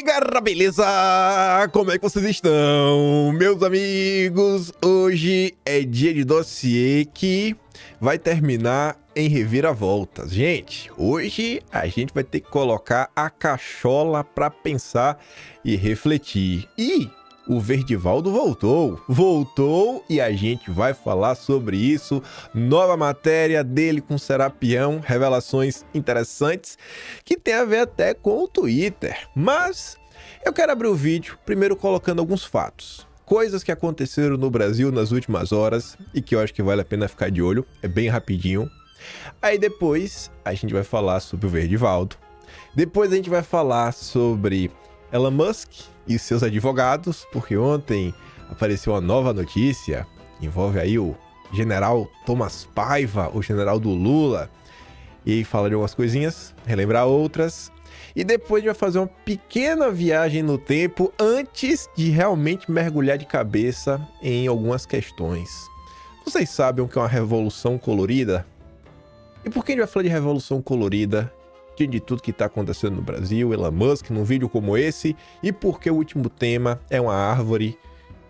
galera, beleza? Como é que vocês estão, meus amigos? Hoje é dia de dossiê que vai terminar em reviravoltas. Gente, hoje a gente vai ter que colocar a cachola para pensar e refletir. E o Verdivaldo voltou e a gente vai falar sobre isso. Nova matéria dele com Serapião, revelações interessantes que tem a ver até com o Twitter. Mas eu quero abrir o vídeo primeiro colocando alguns fatos. Coisas que aconteceram no Brasil nas últimas horas e que eu acho que vale a pena ficar de olho. É bem rapidinho. Aí depois a gente vai falar sobre o Verdivaldo. Depois a gente vai falar sobre Elon Musk e seus advogados, porque ontem apareceu uma nova notícia, envolve aí o general Thomas Paiva, o general do Lula, e falar de algumas coisinhas, relembrar outras, e depois a gente vai fazer uma pequena viagem no tempo antes de realmente mergulhar de cabeça em algumas questões. Vocês sabem o que é uma revolução colorida? E por que a gente vai falar de revolução colorida? De tudo que está acontecendo no Brasil, Elon Musk, num vídeo como esse, e porque o último tema é uma árvore,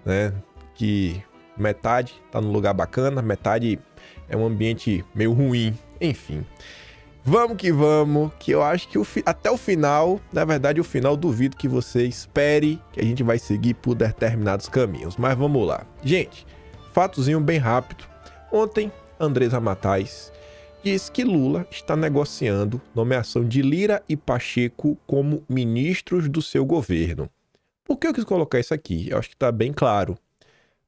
né, que metade está num lugar bacana, metade é um ambiente meio ruim, enfim. Vamos, que eu acho que até o final, na verdade o final duvido que você espere que a gente vai seguir por determinados caminhos, mas vamos lá. Gente, fatozinho bem rápido. Ontem, Andresa Matais diz que Lula está negociando nomeação de Lira e Pacheco como ministros do seu governo. Por que eu quis colocar isso aqui? Eu acho que está bem claro.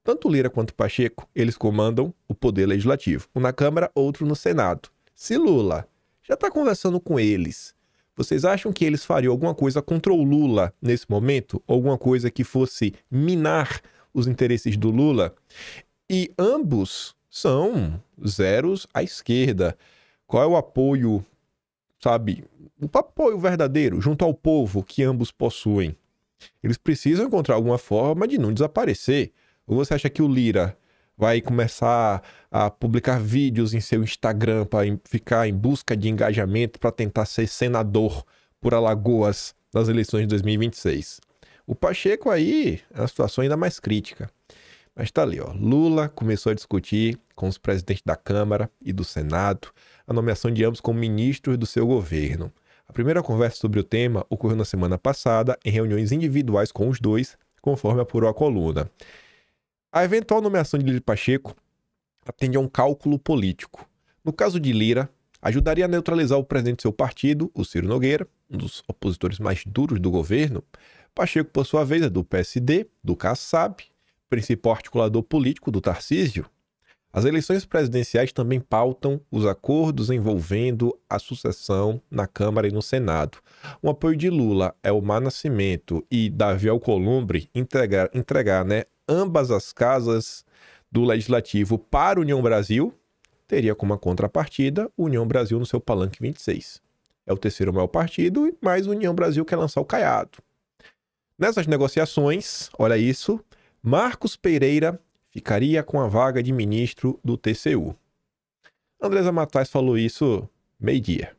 Tanto Lira quanto Pacheco, eles comandam o poder legislativo. Um na Câmara, outro no Senado. Se Lula já está conversando com eles, vocês acham que eles fariam alguma coisa contra o Lula nesse momento? Alguma coisa que fosse minar os interesses do Lula? E ambos são zeros à esquerda. Qual é o apoio, sabe? O apoio verdadeiro junto ao povo que ambos possuem. Eles precisam encontrar alguma forma de não desaparecer. Ou você acha que o Lira vai começar a publicar vídeos em seu Instagram para ficar em busca de engajamento para tentar ser senador por Alagoas nas eleições de 2026? O Pacheco aí é uma situação ainda mais crítica. Mas tá ali, ó. Lula começou a discutir com os presidentes da Câmara e do Senado a nomeação de ambos como ministros do seu governo. A primeira conversa sobre o tema ocorreu na semana passada em reuniões individuais com os dois, conforme apurou a coluna. A eventual nomeação de Lira e Pacheco atende a um cálculo político. No caso de Lira, ajudaria a neutralizar o presidente do seu partido, o Ciro Nogueira, um dos opositores mais duros do governo. Pacheco, por sua vez, é do PSD, do Kassab, principal articulador político do Tarcísio. As eleições presidenciais também pautam os acordos envolvendo a sucessão na Câmara e no Senado. O apoio de Lula, Elmar Nascimento e Davi Alcolumbre entregar, ambas as casas do Legislativo para a União Brasil, teria como contrapartida União Brasil no seu palanque 26. É o terceiro maior partido, mas União Brasil quer lançar o caiado. Nessas negociações, olha isso, Marcos Pereira ficaria com a vaga de ministro do TCU. Andresa Matais falou isso meio-dia.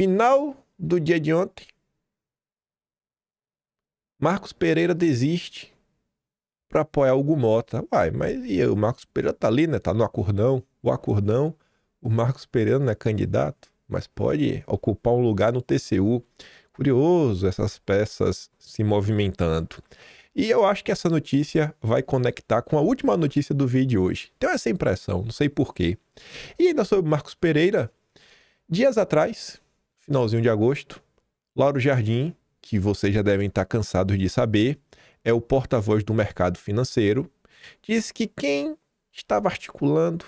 Final do dia de ontem, Marcos Pereira desiste para apoiar o Hugo Mota. Uai, mas e o Marcos Pereira tá ali, né? Tá no acordão. O Marcos Pereira não é candidato, mas pode ocupar um lugar no TCU. Curioso essas peças se movimentando. E eu acho que essa notícia vai conectar com a última notícia do vídeo de hoje. Tenho essa impressão, não sei porquê. E ainda sobre Marcos Pereira, dias atrás, finalzinho de agosto, Lauro Jardim, que vocês já devem estar cansados de saber, é o porta-voz do mercado financeiro, disse que quem estava articulando,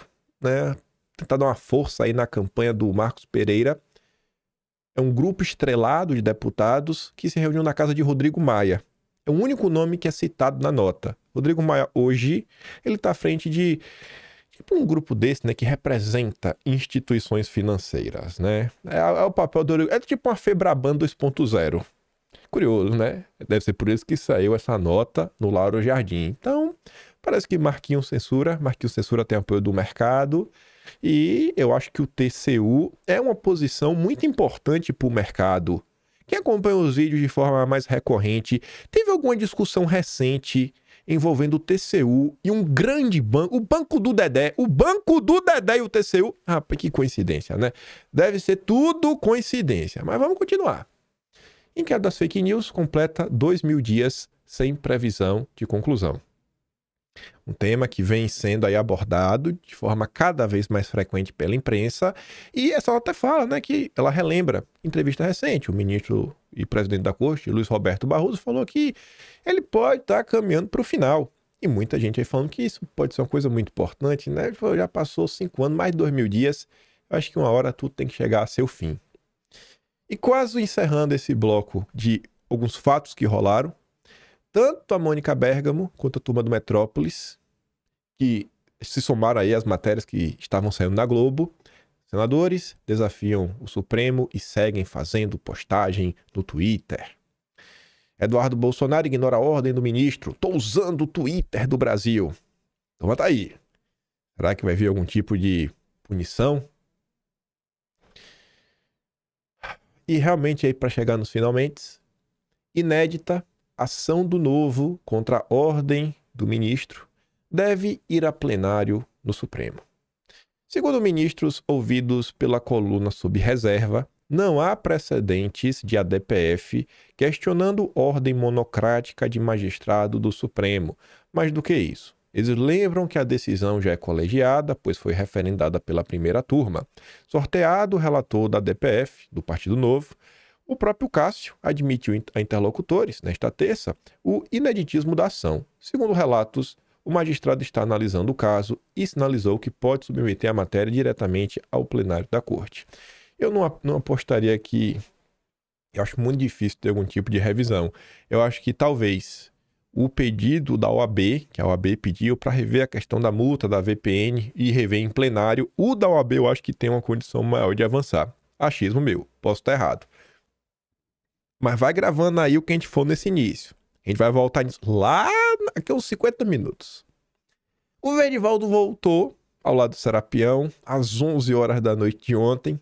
tentar dar uma força aí na campanha do Marcos Pereira, é um grupo estrelado de deputados que se reuniu na casa de Rodrigo Maia. É o único nome que é citado na nota. Rodrigo Maia, hoje, ele está à frente de um grupo desse, que representa instituições financeiras, É o papel do... É tipo uma Febraban 2.0. Curioso, né? Deve ser por isso que saiu essa nota no Lauro Jardim. Então, Parece que Marquinhos censura tem apoio do mercado, e eu acho que o TCU é uma posição muito importante para o mercado. Quem acompanha os vídeos de forma mais recorrente, teve alguma discussão recente envolvendo o TCU e um grande banco, o Banco do Dedé e o TCU. Rapaz, que coincidência, né? Deve ser tudo coincidência, mas vamos continuar. Inquérito das fake news completa 2.000 dias sem previsão de conclusão. Um tema que vem sendo aí abordado de forma cada vez mais frequente pela imprensa, e essa até fala, né, que ela relembra entrevista recente. O ministro e presidente da Corte, Luiz Roberto Barroso, falou que ele pode estar caminhando para o final. E muita gente aí falando que isso pode ser uma coisa muito importante, né? Ele falou, já passou 5 anos, mais de 2.000 dias, eu acho que uma hora tudo tem que chegar a seu fim. E quase encerrando esse bloco de alguns fatos que rolaram, tanto a Mônica Bergamo quanto a turma do Metrópolis, que se somaram aí às matérias que estavam saindo na Globo, senadores desafiam o Supremo e seguem fazendo postagem no Twitter. Eduardo Bolsonaro ignora a ordem do ministro. Tô usando o Twitter do Brasil. Então tá aí. Será que vai vir algum tipo de punição? E realmente aí para chegar nos finalmente, inédita, ação do Novo contra a ordem do ministro deve ir a plenário no Supremo. Segundo ministros ouvidos pela coluna sob reserva, não há precedentes de ADPF questionando ordem monocrática de magistrado do Supremo. Mais do que isso, eles lembram que a decisão já é colegiada, pois foi referendada pela primeira turma. Sorteado o relator da ADPF, do Partido Novo, o próprio Cássio admitiu a interlocutores, nesta terça, o ineditismo da ação. Segundo relatos, o magistrado está analisando o caso e sinalizou que pode submeter a matéria diretamente ao plenário da Corte. Eu não apostaria que... Eu acho muito difícil ter algum tipo de revisão. Eu acho que talvez o pedido da OAB, que a OAB pediu para rever a questão da multa da VPN e rever em plenário, o da OAB eu acho que tem uma condição maior de avançar. Achismo meu, posso estar errado. Mas vai gravando aí o que a gente for nesse início. A gente vai voltar nisso lá daqui a uns 50 minutos. O Verivaldo voltou ao lado do Serapião às 11 horas da noite de ontem.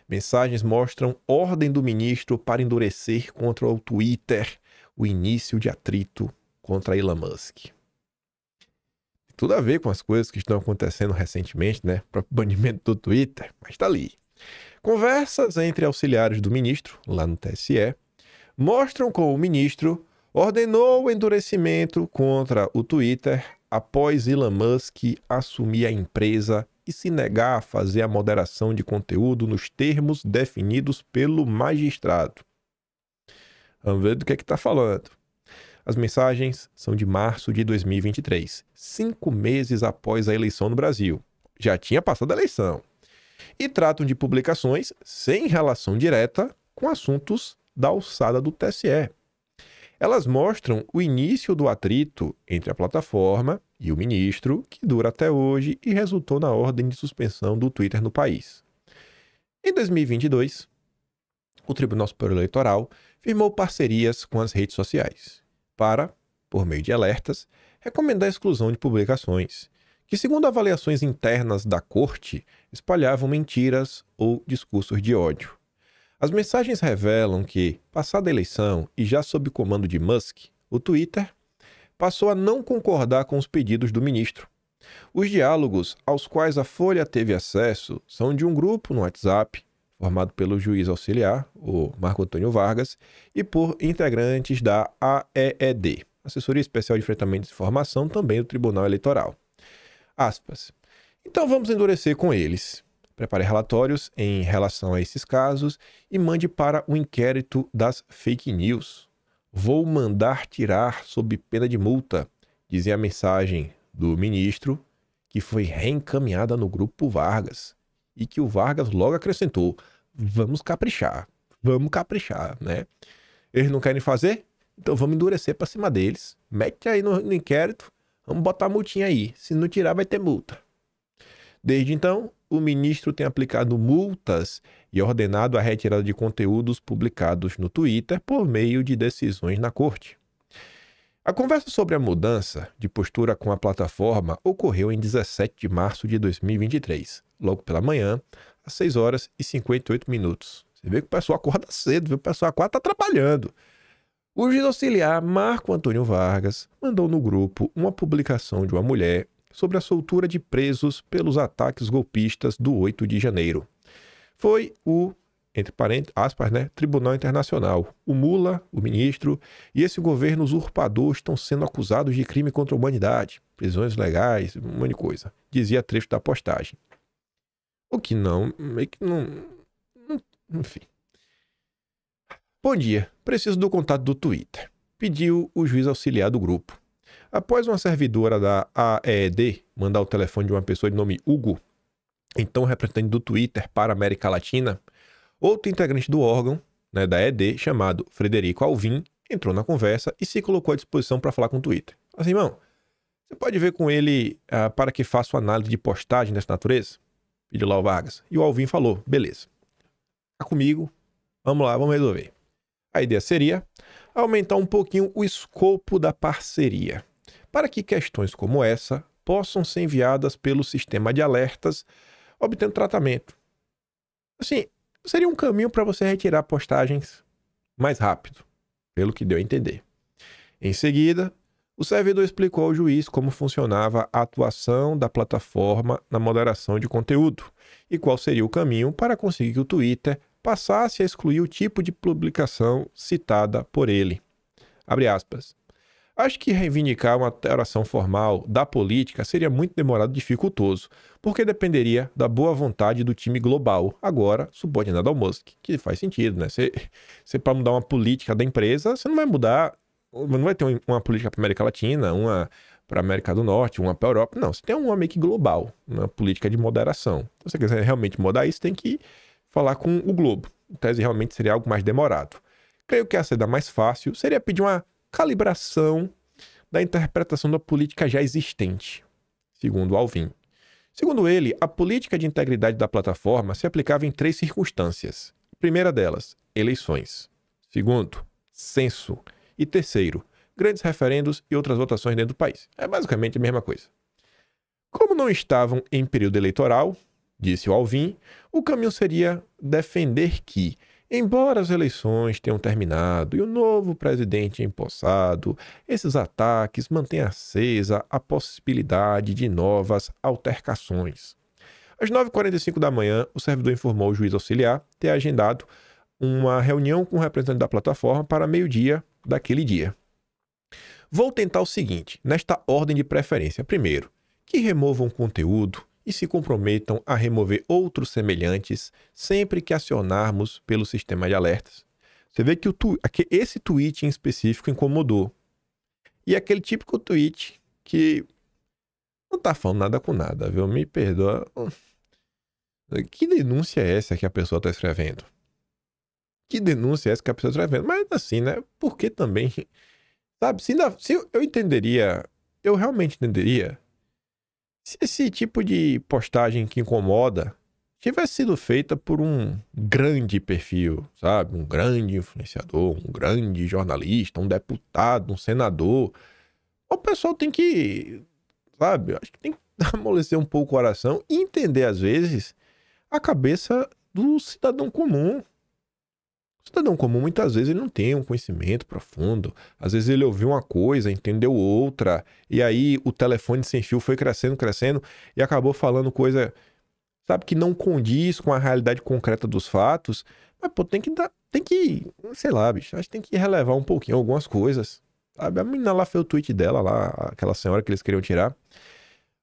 Mensagens mostram ordem do ministro para endurecer contra o Twitter o início de atrito contra Elon Musk. Tudo a ver com as coisas que estão acontecendo recentemente, né? O próprio banimento do Twitter, mas tá ali. Conversas entre auxiliares do ministro, lá no TSE, mostram como o ministro ordenou o endurecimento contra o Twitter após Elon Musk assumir a empresa e se negar a fazer a moderação de conteúdo nos termos definidos pelo magistrado. Vamos ver do que está falando. As mensagens são de março de 2023, 5 meses após a eleição no Brasil. Já tinha passado a eleição. E tratam de publicações sem relação direta com assuntos da alçada do TSE. Elas mostram o início do atrito entre a plataforma e o ministro, que dura até hoje e resultou na ordem de suspensão do Twitter no país. Em 2022, o Tribunal Superior Eleitoral firmou parcerias com as redes sociais para, por meio de alertas, recomendar a exclusão de publicações que, segundo avaliações internas da Corte, espalhavam mentiras ou discursos de ódio. As mensagens revelam que, passada a eleição e já sob comando de Musk, o Twitter passou a não concordar com os pedidos do ministro. Os diálogos aos quais a Folha teve acesso são de um grupo no WhatsApp, formado pelo juiz auxiliar, o Marco Antônio Vargas, e por integrantes da AEED, Assessoria Especial de Enfrentamento de Informação, também do Tribunal Eleitoral. Aspas. Então vamos endurecer com eles. Prepare relatórios em relação a esses casos e mande para o inquérito das fake news. Vou mandar tirar sob pena de multa, dizia a mensagem do ministro, que foi reencaminhada no grupo Vargas. E que o Vargas logo acrescentou, vamos caprichar, né? Eles não querem fazer? Então vamos endurecer para cima deles. Mete aí no inquérito, vamos botar a multinha aí. Se não tirar, vai ter multa. Desde então, o ministro tem aplicado multas e ordenado a retirada de conteúdos publicados no Twitter por meio de decisões na Corte. A conversa sobre a mudança de postura com a plataforma ocorreu em 17 de março de 2023, logo pela manhã, às 6 horas e 58 minutos. Você vê que o pessoal acorda cedo, viu? O pessoal acorda trabalhando. O juiz auxiliar Marco Antônio Vargas mandou no grupo uma publicação de uma mulher sobre a soltura de presos pelos ataques golpistas do 8 de janeiro. Foi o, entre aspas, Tribunal Internacional. O Mula, o ministro e esse governo usurpador estão sendo acusados de crime contra a humanidade, prisões legais, um monte de coisa, dizia trecho da postagem. O que não, meio que não, enfim. Bom dia, preciso do contato do Twitter, pediu o juiz auxiliar do grupo. Após uma servidora da AED mandar o telefone de uma pessoa de nome Hugo, então representante do Twitter para a América Latina, outro integrante do órgão, da AED, chamado Frederico Alvim, entrou na conversa e se colocou à disposição para falar com o Twitter. Assim, irmão, você pode ver com ele para que faça uma análise de postagem dessa natureza? Pediu lá o Vargas. E o Alvim falou, beleza, tá comigo, vamos lá, vamos resolver. A ideia seria aumentar um pouquinho o escopo da parceria, para que questões como essa possam ser enviadas pelo sistema de alertas, obtendo tratamento. Assim, seria um caminho para você retirar postagens mais rápido, pelo que deu a entender. Em seguida, o servidor explicou ao juiz como funcionava a atuação da plataforma na moderação de conteúdo e qual seria o caminho para conseguir que o Twitter passasse a excluir o tipo de publicação citada por ele. Abre aspas. Acho que reivindicar uma alteração formal da política seria muito demorado e dificultoso, porque dependeria da boa vontade do time global, agora subordinado ao Musk, que faz sentido, né? Você para mudar uma política da empresa, você não vai mudar, não vai ter uma política para a América Latina, uma para a América do Norte, uma para a Europa, não, você tem uma meio que global, uma política de moderação. Se você quiser realmente mudar isso, tem que falar com o Globo. Em tese, realmente seria algo mais demorado. Creio que a saída mais fácil seria pedir uma calibração da interpretação da política já existente, segundo Alvim. Segundo ele, a política de integridade da plataforma se aplicava em 3 circunstâncias. A primeira delas, eleições. Segundo, censo. E terceiro, grandes referendos e outras votações dentro do país. É basicamente a mesma coisa. Como não estavam em período eleitoral, disse o Alvim, o caminho seria defender que, embora as eleições tenham terminado e o novo presidente empossado, esses ataques mantêm acesa a possibilidade de novas altercações. Às 9h45 da manhã, o servidor informou o juiz auxiliar ter agendado uma reunião com o representante da plataforma para meio-dia daquele dia. Vou tentar o seguinte, nesta ordem de preferência. Primeiro, que removam conteúdo e se comprometam a remover outros semelhantes sempre que acionarmos pelo sistema de alertas. Você vê que esse tweet em específico incomodou. E aquele típico tweet que não tá falando nada com nada, viu? Me perdoa. Que denúncia é essa que a pessoa tá escrevendo? Que denúncia é essa que a pessoa está escrevendo? Mas assim, né? Porque também, sabe? Se eu entenderia, eu realmente entenderia se esse tipo de postagem que incomoda tivesse sido feita por um grande perfil, sabe? Um grande influenciador, um grande jornalista, um deputado, um senador. O pessoal tem que, sabe? Acho que tem que amolecer um pouco o coração e entender, às vezes, a cabeça do cidadão comum. O cidadão comum, muitas vezes, ele não tem um conhecimento profundo. Às vezes ele ouviu uma coisa, entendeu outra, e aí o telefone sem fio foi crescendo, e acabou falando coisa, sabe, que não condiz com a realidade concreta dos fatos. Mas, pô, tem que, sei lá, bicho, acho que tem que relevar um pouquinho algumas coisas, sabe? A menina lá fez o tweet dela, lá, aquela senhora que eles queriam tirar.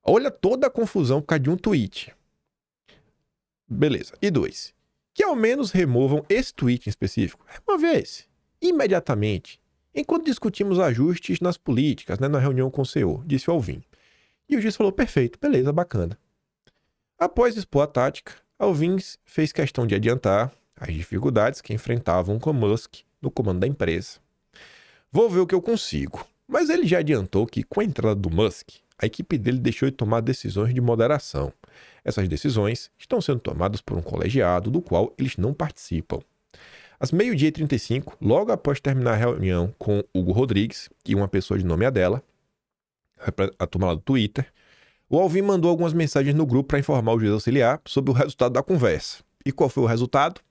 Olha toda a confusão por causa de um tweet. Beleza. E 2. Que ao menos removam esse tweet em específico. Remove esse. Imediatamente. Enquanto discutimos ajustes nas políticas, na reunião com o CEO, disse o Alvim. E o juiz falou, perfeito, beleza, bacana. Após expor a tática, Alvim fez questão de adiantar as dificuldades que enfrentavam com Musk no comando da empresa. Vou ver o que eu consigo. Mas ele já adiantou que, com a entrada do Musk, a equipe dele deixou de tomar decisões de moderação. Essas decisões estão sendo tomadas por um colegiado do qual eles não participam. Às 12h35, logo após terminar a reunião com Hugo Rodrigues e uma pessoa de nome Adela, a turma lá do Twitter, o Alvim mandou algumas mensagens no grupo para informar o juiz auxiliar sobre o resultado da conversa. E qual foi o resultado?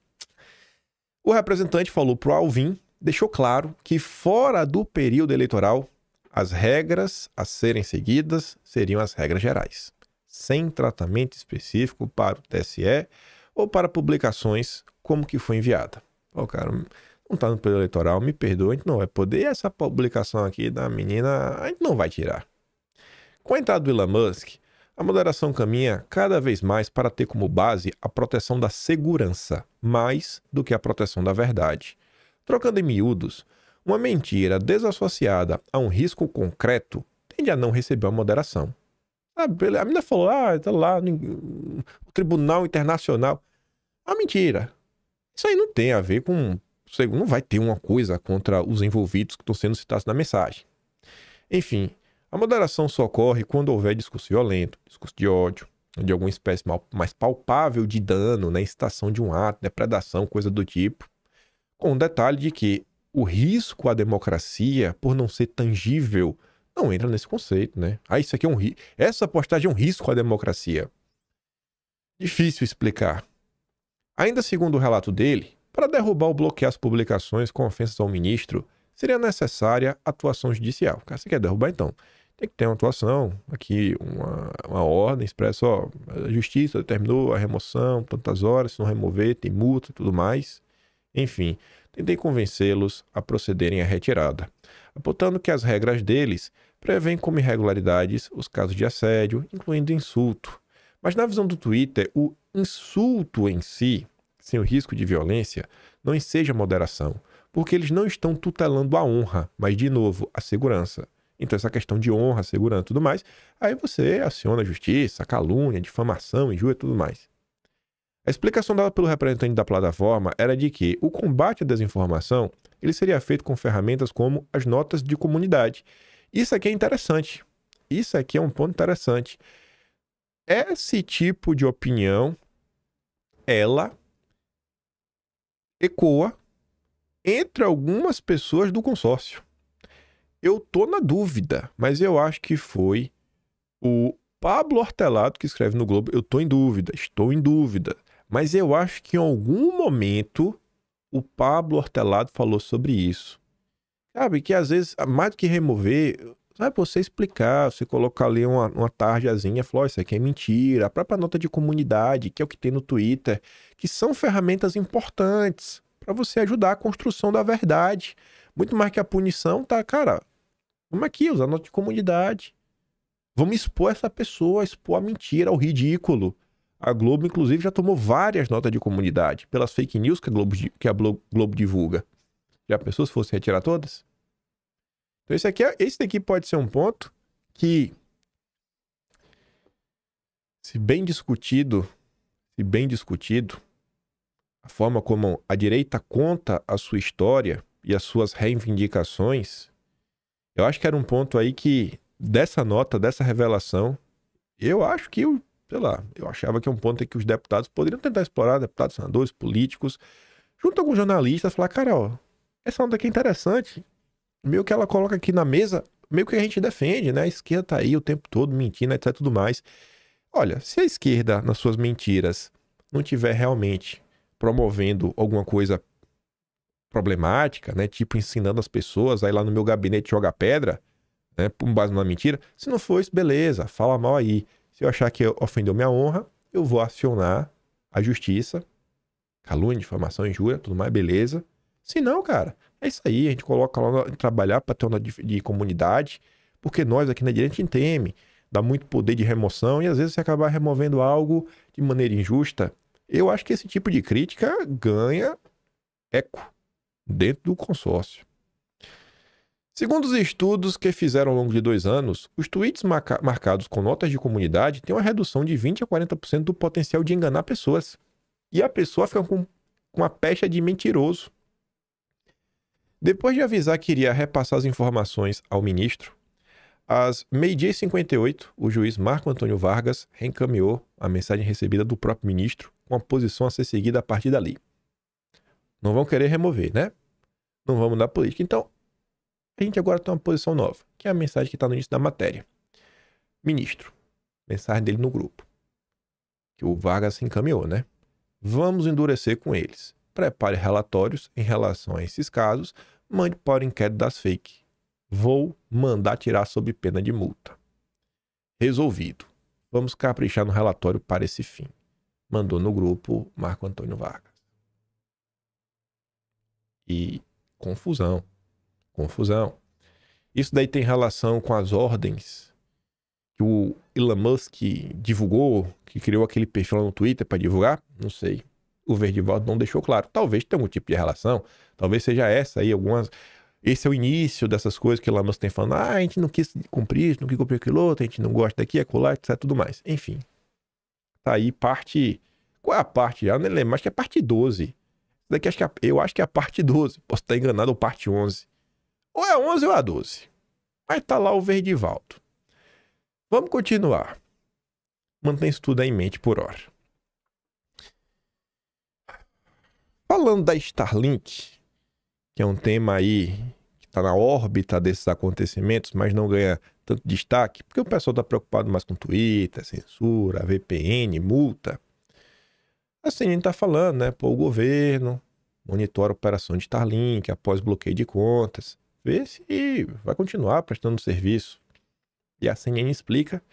O representante falou para o Alvim, deixou claro que fora do período eleitoral, as regras a serem seguidas seriam as regras gerais, sem tratamento específico para o TSE ou para publicações como que foi enviada. Ó, cara, não está no período eleitoral, me perdoa, a gente não vai poder. Essa publicação aqui da menina, a gente não vai tirar. Com a entrada do Elon Musk, a moderação caminha cada vez mais para ter como base a proteção da segurança, mais do que a proteção da verdade. Trocando em miúdos, uma mentira desassociada a um risco concreto tende a não receber uma moderação. A menina falou, tá lá no Tribunal Internacional. Ah, mentira. Isso aí não tem a ver com... Não vai ter uma coisa contra os envolvidos que estão sendo citados na mensagem. Enfim, a moderação só ocorre quando houver discurso violento, discurso de ódio, de alguma espécie mais palpável de dano, né, incitação de um ato, depredação, coisa do tipo. Com o detalhe de que o risco à democracia, por não ser tangível, não entra nesse conceito, né? Isso aqui é essa postagem é um risco à democracia. Difícil explicar. Ainda segundo o relato dele, para derrubar ou bloquear as publicações com ofensas ao ministro, seria necessária atuação judicial. Cara, você quer derrubar, então? Tem que ter uma atuação, aqui uma ordem expressa, a justiça determinou a remoção, tantas horas, se não remover, tem multa e tudo mais. Enfim, tentei convencê-los a procederem à retirada, apontando que as regras deles prevêem como irregularidades os casos de assédio, incluindo insulto. Mas na visão do Twitter, o insulto em si, sem o risco de violência, não enseja moderação, porque eles não estão tutelando a honra, mas, de novo, a segurança. Então, essa questão de honra, segurança e tudo mais, aí você aciona a justiça, a calúnia, difamação, injúria e tudo mais. A explicação dada pelo representante da plataforma era de que o combate à desinformação ele seria feito com ferramentas como as notas de comunidade. Isso aqui é interessante. Isso aqui é um ponto interessante. Esse tipo de opinião, ela ecoa entre algumas pessoas do consórcio. Eu tô na dúvida, mas eu acho que foi o Pablo Hortelado que escreve no Globo. Eu tô em dúvida, estou em dúvida. Mas eu acho que em algum momento o Pablo Hortelado falou sobre isso. Sabe, que às vezes, mais do que remover, sabe, você explicar, você colocar ali uma tarjazinha, falar, isso aqui é mentira, a própria nota de comunidade, que é o que tem no Twitter, que são ferramentas importantes para você ajudar a construção da verdade. Muito mais que a punição, tá, cara, vamos aqui, usar a nota de comunidade. Vamos expor essa pessoa, expor a mentira, o ridículo. A Globo, inclusive, já tomou várias notas de comunidade pelas fake news que a Globo divulga. Já pensou se fosse retirar todas? Então esse daqui pode ser um ponto que, se bem discutido, a forma como a direita conta a sua história e as suas reivindicações, eu acho que era um ponto aí que, dessa nota, dessa revelação, eu acho que, eu achava que é um ponto em que os deputados poderiam tentar explorar, deputados, senadores, políticos, junto a alguns jornalistas, falar, cara, ó, essa nota aqui é interessante, meio que ela coloca aqui na mesa, meio que a gente defende, né? A esquerda tá aí o tempo todo mentindo, etc, tudo mais. Olha, se a esquerda, nas suas mentiras, não tiver realmente promovendo alguma coisa problemática, né? Tipo, ensinando as pessoas a ir lá no meu gabinete jogar pedra, né? Com base numa mentira. Se não for isso, beleza, fala mal aí. Se eu achar que ofendeu minha honra, eu vou acionar a justiça, calúnia, difamação, injúria, tudo mais, beleza. Se não, cara, é isso aí, a gente coloca lá trabalhar para ter uma de comunidade, porque nós aqui na direita a gente teme, dá muito poder de remoção e às vezes você acaba removendo algo de maneira injusta. Eu acho que esse tipo de crítica ganha eco dentro do consórcio. Segundo os estudos que fizeram ao longo de 2 anos, os tweets marcados com notas de comunidade têm uma redução de 20% a 40% do potencial de enganar pessoas. E a pessoa fica com uma pecha de mentiroso. Depois de avisar que iria repassar as informações ao ministro, às 12h58, o juiz Marco Antônio Vargas reencaminhou a mensagem recebida do próprio ministro com a posição a ser seguida a partir dali. Não vão querer remover, né? Não vão mudar a política. Então, a gente agora tem uma posição nova, que é a mensagem que está no início da matéria. Ministro, mensagem dele no grupo, que o Vargas encaminhou, né? Vamos endurecer com eles. Prepare relatórios em relação a esses casos, mande para o inquérito das fake. Vou mandar tirar sob pena de multa. Resolvido. Vamos caprichar no relatório para esse fim. Mandou no grupo Marco Antônio Vargas. E confusão. Isso daí tem relação com as ordens que o Elon Musk divulgou, que criou aquele perfil lá no Twitter para divulgar? Não sei. O Verdivaldo não deixou claro. Talvez tenha algum tipo de relação. Talvez seja essa aí, algumas... Esse é o início dessas coisas que o Elon Musk tem falando. A gente não quis cumprir isso, não quis cumprir aquilo outro, a gente não gosta daqui, acolá, etc, tudo mais. Enfim. Tá aí parte... Qual é a parte já? Eu nem lembro, acho que é parte 12. Daqui eu acho que é a parte 12. Posso estar enganado, ou parte 11. Ou é a 11 ou é a 12. Mas tá lá o Verdivaldo. Vamos continuar. Mantém isso tudo aí em mente por hora. Falando da Starlink, que é um tema aí que está na órbita desses acontecimentos, mas não ganha tanto destaque, porque o pessoal está preocupado mais com Twitter, censura, VPN, multa. Assim, a gente está falando, né? Pô, o governo monitora a operação de Starlink após bloqueio de contas, vê se vai continuar prestando serviço. E a CNN explica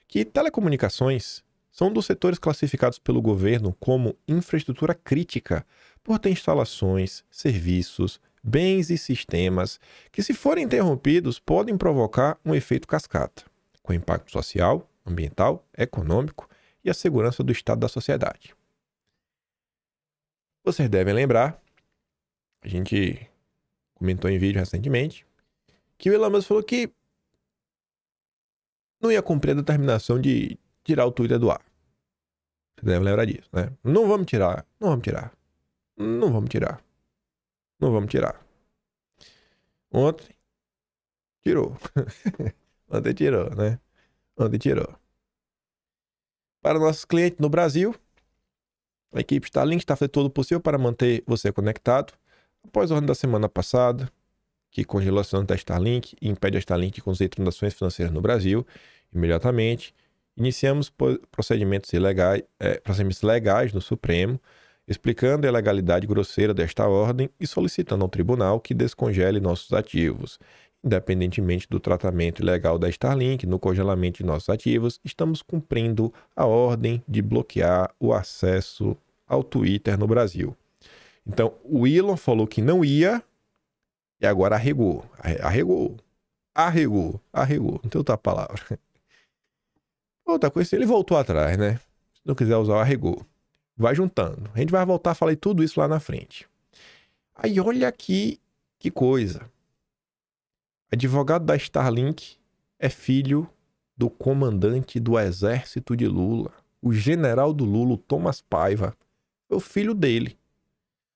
que telecomunicações são dos setores classificados pelo governo como infraestrutura crítica por ter instalações, serviços, bens e sistemas que, se forem interrompidos, podem provocar um efeito cascata, com impacto social, ambiental, econômico e a segurança do Estado da sociedade. Vocês devem lembrar, a gente comentou em vídeo recentemente, que o Elon Musk falou que não ia cumprir a determinação de tirar o Twitter do ar. Você deve lembrar disso, né? Não vamos tirar. Ontem tirou. Ontem tirou. Para nossos clientes no Brasil, a equipe Starlink está fazendo todo o possível para manter você conectado. Após a ordem da semana passada, que congelou a ação da Starlink e impede a Starlink de conduzir transações financeiras no Brasil, imediatamente iniciamos procedimentos legais no Supremo, explicando a ilegalidade grosseira desta ordem e solicitando ao tribunal que descongele nossos ativos. Independentemente do tratamento ilegal da Starlink no congelamento de nossos ativos, estamos cumprindo a ordem de bloquear o acesso ao Twitter no Brasil. Então, o Elon falou que não ia e agora arregou. Não tem outra palavra. Outra coisa, ele voltou atrás, né? Se não quiser usar o arregou. Vai juntando. A gente vai voltar a falar de tudo isso lá na frente. Aí olha aqui que coisa. Advogado da Starlink é filho do comandante do exército de Lula. O general do Lula, o Thomas Paiva. É o filho dele.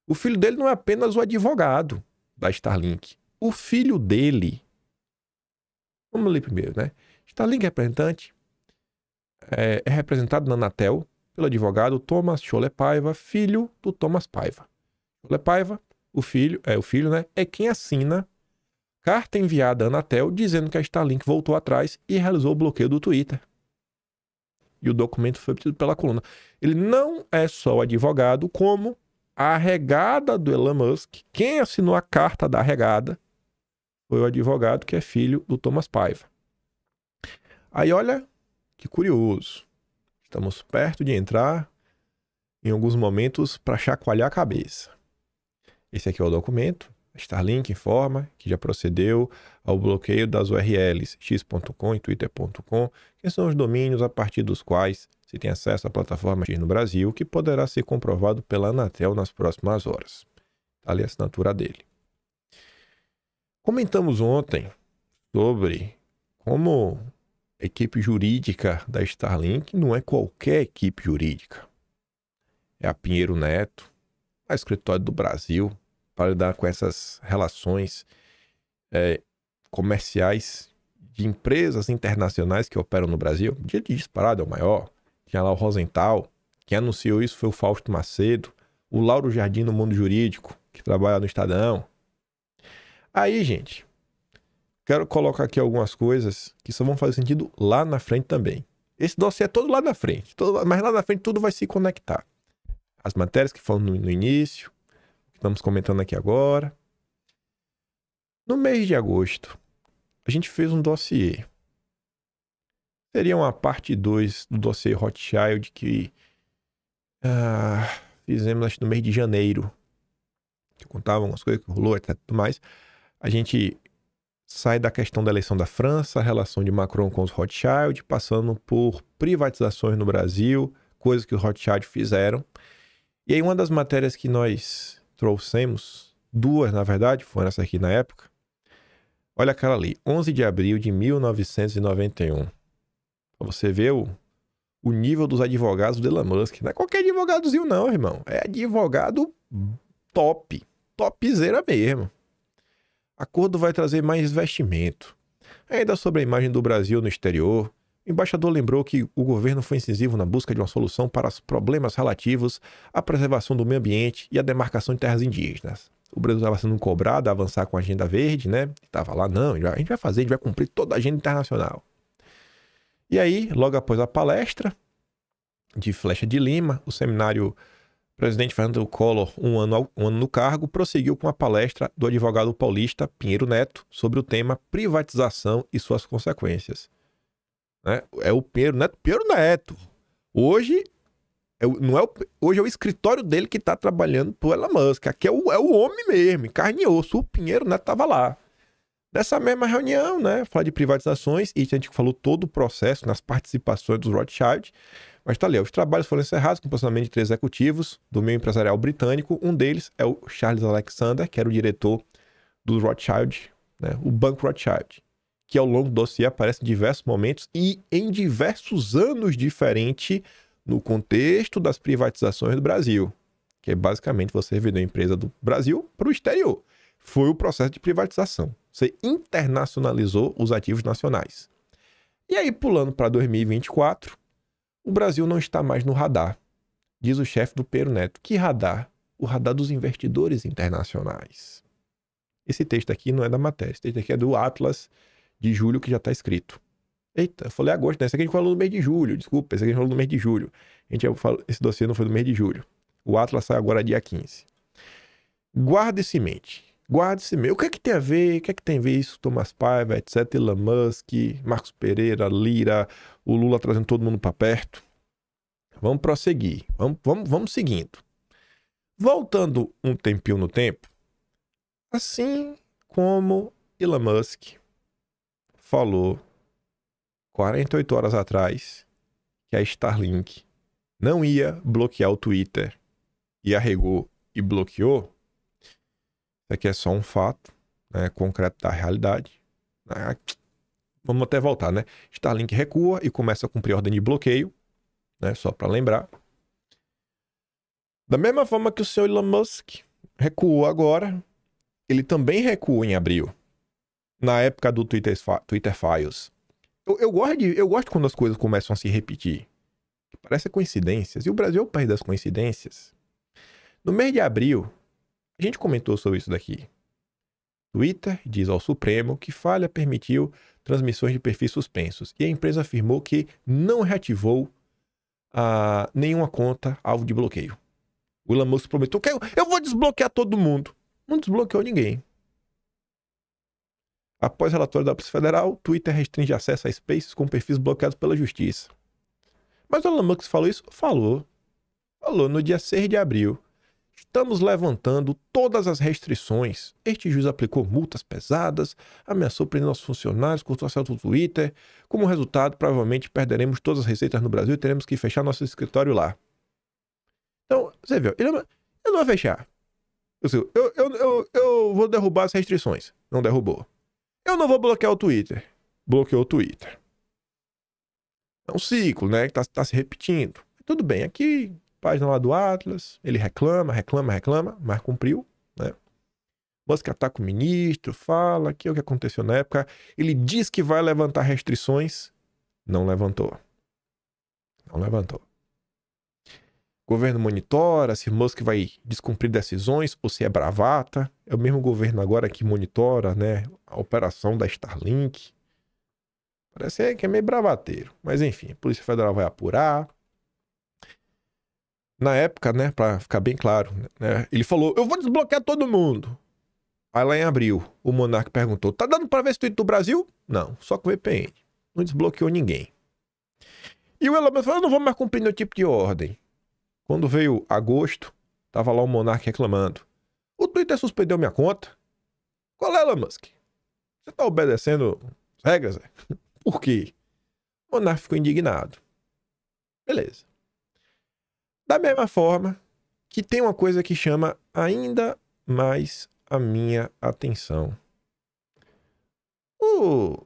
O filho dele não é apenas o advogado da Starlink. O filho dele... Vamos ler primeiro, né? Starlink representante é representado na Anatel pelo advogado Thomas Scholler Paiva, filho do Thomas Paiva. Scholler Paiva, o filho, né? É quem assina carta enviada à Anatel dizendo que a Starlink voltou atrás e realizou o bloqueio do Twitter. E o documento foi obtido pela coluna. Ele não é só o advogado, como a regada do Elon Musk. Quem assinou a carta da regada foi o advogado que é filho do Thomas Paiva. Aí olha que curioso. Estamos perto de entrar em alguns momentos para chacoalhar a cabeça. Esse aqui é o documento. A Starlink informa que já procedeu ao bloqueio das URLs x.com e twitter.com, que são os domínios a partir dos quais se tem acesso à plataforma X no Brasil, que poderá ser comprovado pela Anatel nas próximas horas. Está ali a assinatura dele. Comentamos ontem sobre como a equipe jurídica da Starlink não é qualquer equipe jurídica. É a Pinheiro Neto, a Escritório do Brasil, para lidar com essas relações comerciais de empresas internacionais que operam no Brasil. Dia de disparado é o maior. Tinha lá o Rosenthal. Quem anunciou isso foi o Fausto Macedo. O Lauro Jardim no mundo jurídico. que trabalha no Estadão. Aí, gente, quero colocar aqui algumas coisas que só vão fazer sentido lá na frente também. Esse dossiê é todo lá na frente, mas lá na frente tudo vai se conectar. As matérias que foram no início, que estamos comentando aqui agora. No mês de agosto, a gente fez um dossiê. Seria uma parte 2 do dossiê Rothschild que fizemos acho, no mês de janeiro. Que contava umas coisas que rolou, etc. Tudo mais. A gente sai da questão da eleição da França, a relação de Macron com os Rothschild, passando por privatizações no Brasil, coisas que os Rothschild fizeram. E aí uma das matérias que nós trouxemos, duas na verdade, foram essa aqui na época. Olha aquela ali, 11 de abril de 1991. Pra você ver o nível dos advogados do Elon Musk. Não é qualquer advogadozinho não, irmão. É advogado top. Topzera mesmo. Acordo vai trazer mais investimento. Ainda sobre a imagem do Brasil no exterior, o embaixador lembrou que o governo foi incisivo na busca de uma solução para os problemas relativos à preservação do meio ambiente e à demarcação de terras indígenas. O Brasil estava sendo cobrado a avançar com a agenda verde, né? Estava lá, não, a gente vai fazer, a gente vai cumprir toda a agenda internacional. E aí, logo após a palestra de Flecha de Lima, o seminário presidente Fernando Collor, um ano no cargo, prosseguiu com a palestra do advogado paulista Pinheiro Neto sobre o tema privatização e suas consequências. Né? É o Pinheiro Neto. Hoje hoje é o escritório dele que está trabalhando pro Elon Musk. Aqui é o homem mesmo, carne e osso. O Pinheiro Neto estava lá. Nessa mesma reunião, né, falar de privatizações, e a gente falou todo o processo nas participações dos Rothschild, mas tá ali, os trabalhos foram encerrados com o posicionamento de 3 executivos do meio empresarial britânico. Um deles é o Charles Alexander, que era o diretor do Rothschild, né, o Banco Rothschild, que ao longo do dossiê aparece em diversos momentos e em diversos anos diferentes no contexto das privatizações do Brasil, que é basicamente você vender a empresa do Brasil para o exterior. Foi o processo de privatização. Você internacionalizou os ativos nacionais. E aí, pulando para 2024, o Brasil não está mais no radar, diz o chefe do Pinheiro Neto. Que radar? O radar dos investidores internacionais. Esse texto aqui não é da matéria, esse texto aqui é do Atlas de julho, que já está escrito. Eita, eu falei agosto, né? Esse aqui a gente falou no mês de julho, desculpa, esse aqui a gente falou no mês de julho. Esse dossiê não foi no mês de julho. O Atlas sai agora dia 15. Guarde esse mente. O que é que tem a ver? O que é que tem a ver isso? Thomas Paiva, etc. Elon Musk, Marcos Pereira, Lira, o Lula trazendo todo mundo para perto. Vamos prosseguir. Vamos seguindo. Voltando um tempinho no tempo, assim como Elon Musk falou 48 horas atrás que a Starlink não ia bloquear o Twitter e arregou e bloqueou, isso aqui é só um fato, né, concreto da realidade. Vamos até voltar, né? Starlink recua e começa a cumprir ordem de bloqueio, né, só para lembrar. Da mesma forma que o senhor Elon Musk recuou agora, ele também recuou em abril, na época do Twitter Files. Eu gosto quando as coisas começam a se repetir. Parece coincidências. E o Brasil é o país das coincidências. No mês de abril, a gente comentou sobre isso daqui. Twitter diz ao Supremo que falha permitiu transmissões de perfis suspensos. E a empresa afirmou que não reativou nenhuma conta alvo de bloqueio. O Elon Musk prometeu que eu vou desbloquear todo mundo. Não desbloqueou ninguém. Após relatório da Polícia Federal, Twitter restringe acesso a Spaces com perfis bloqueados pela Justiça. Mas o Elon Musk falou isso? Falou. Falou no dia 6 de abril. Estamos levantando todas as restrições. Este juiz aplicou multas pesadas, ameaçou prender nossos funcionários, cortou acesso ao Twitter. Como resultado, provavelmente perderemos todas as receitas no Brasil e teremos que fechar nosso escritório lá. Então, você viu, ele não vai fechar. Eu vou derrubar as restrições. Não derrubou. Eu não vou bloquear o Twitter. Bloqueou o Twitter. É um ciclo, né? Que tá se repetindo. Tudo bem, aqui, página lá do Atlas, ele reclama, mas cumpriu, né? Musk ataca o ministro, fala que é o que aconteceu na época. Ele diz que vai levantar restrições. Não levantou. governo monitora se Musk vai descumprir decisões ou se é bravata. É o mesmo governo agora que monitora, né, a operação da Starlink. Parece que é meio bravateiro. Mas enfim, a Polícia Federal vai apurar. Na época, né, pra ficar bem claro, né, ele falou, eu vou desbloquear todo mundo. Aí lá em abril, o Monark perguntou, tá dando pra ver esse tweet do Brasil? Não, só com VPN. Não desbloqueou ninguém. E o Elon Musk falou, eu não vou mais cumprir nenhum tipo de ordem. Quando veio agosto, tava lá o Monark reclamando. O Twitter suspendeu minha conta. Qual é, Elon Musk? Você tá obedecendo as regras? Por quê? O Monark ficou indignado. Beleza. Da mesma forma que tem uma coisa que chama ainda mais a minha atenção. O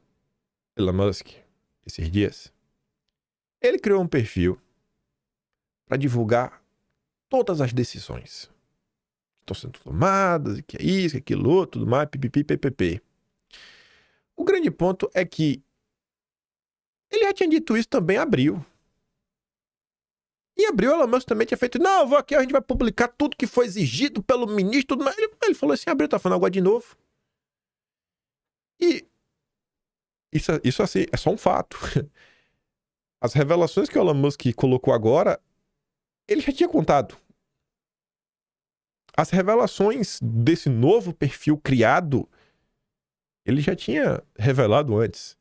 Elon Musk, esses dias, ele criou um perfil para divulgar todas as decisões que estão sendo tomadas, que é isso, que é aquilo outro, tudo mais, pipipi, ppp. O grande ponto é que ele já tinha dito isso também em abril. Em abril, o Elon Musk também tinha feito, não, vou aqui, a gente vai publicar tudo que foi exigido pelo ministro. Ele falou assim, em abril, tá falando agora de novo. E isso assim, é só um fato. As revelações que o Elon Musk colocou agora, ele já tinha contado. As revelações desse novo perfil criado, ele já tinha revelado antes.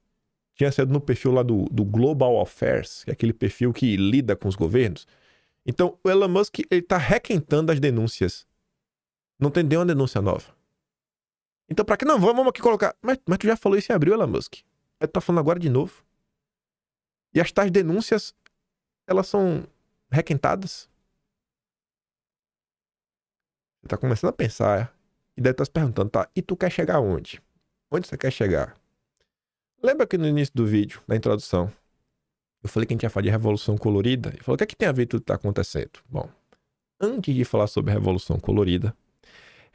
Tinha sido no perfil lá do Global Affairs, que é aquele perfil que lida com os governos. Então, o Elon Musk, ele tá requentando as denúncias. Não tem nenhuma denúncia nova. Então, pra que não? Vamos aqui colocar... Mas tu já falou isso em abril, Elon Musk. Aí tu tá falando agora de novo. E as tais denúncias, elas são requentadas. Você tá começando a pensar, e deve estar se perguntando, tá, e tu quer chegar onde? Onde você quer chegar? Lembra que no início do vídeo, na introdução, eu falei que a gente ia falar de Revolução Colorida? E falou, o que é que tem a ver tudo que tá acontecendo? Bom, antes de falar sobre a Revolução Colorida,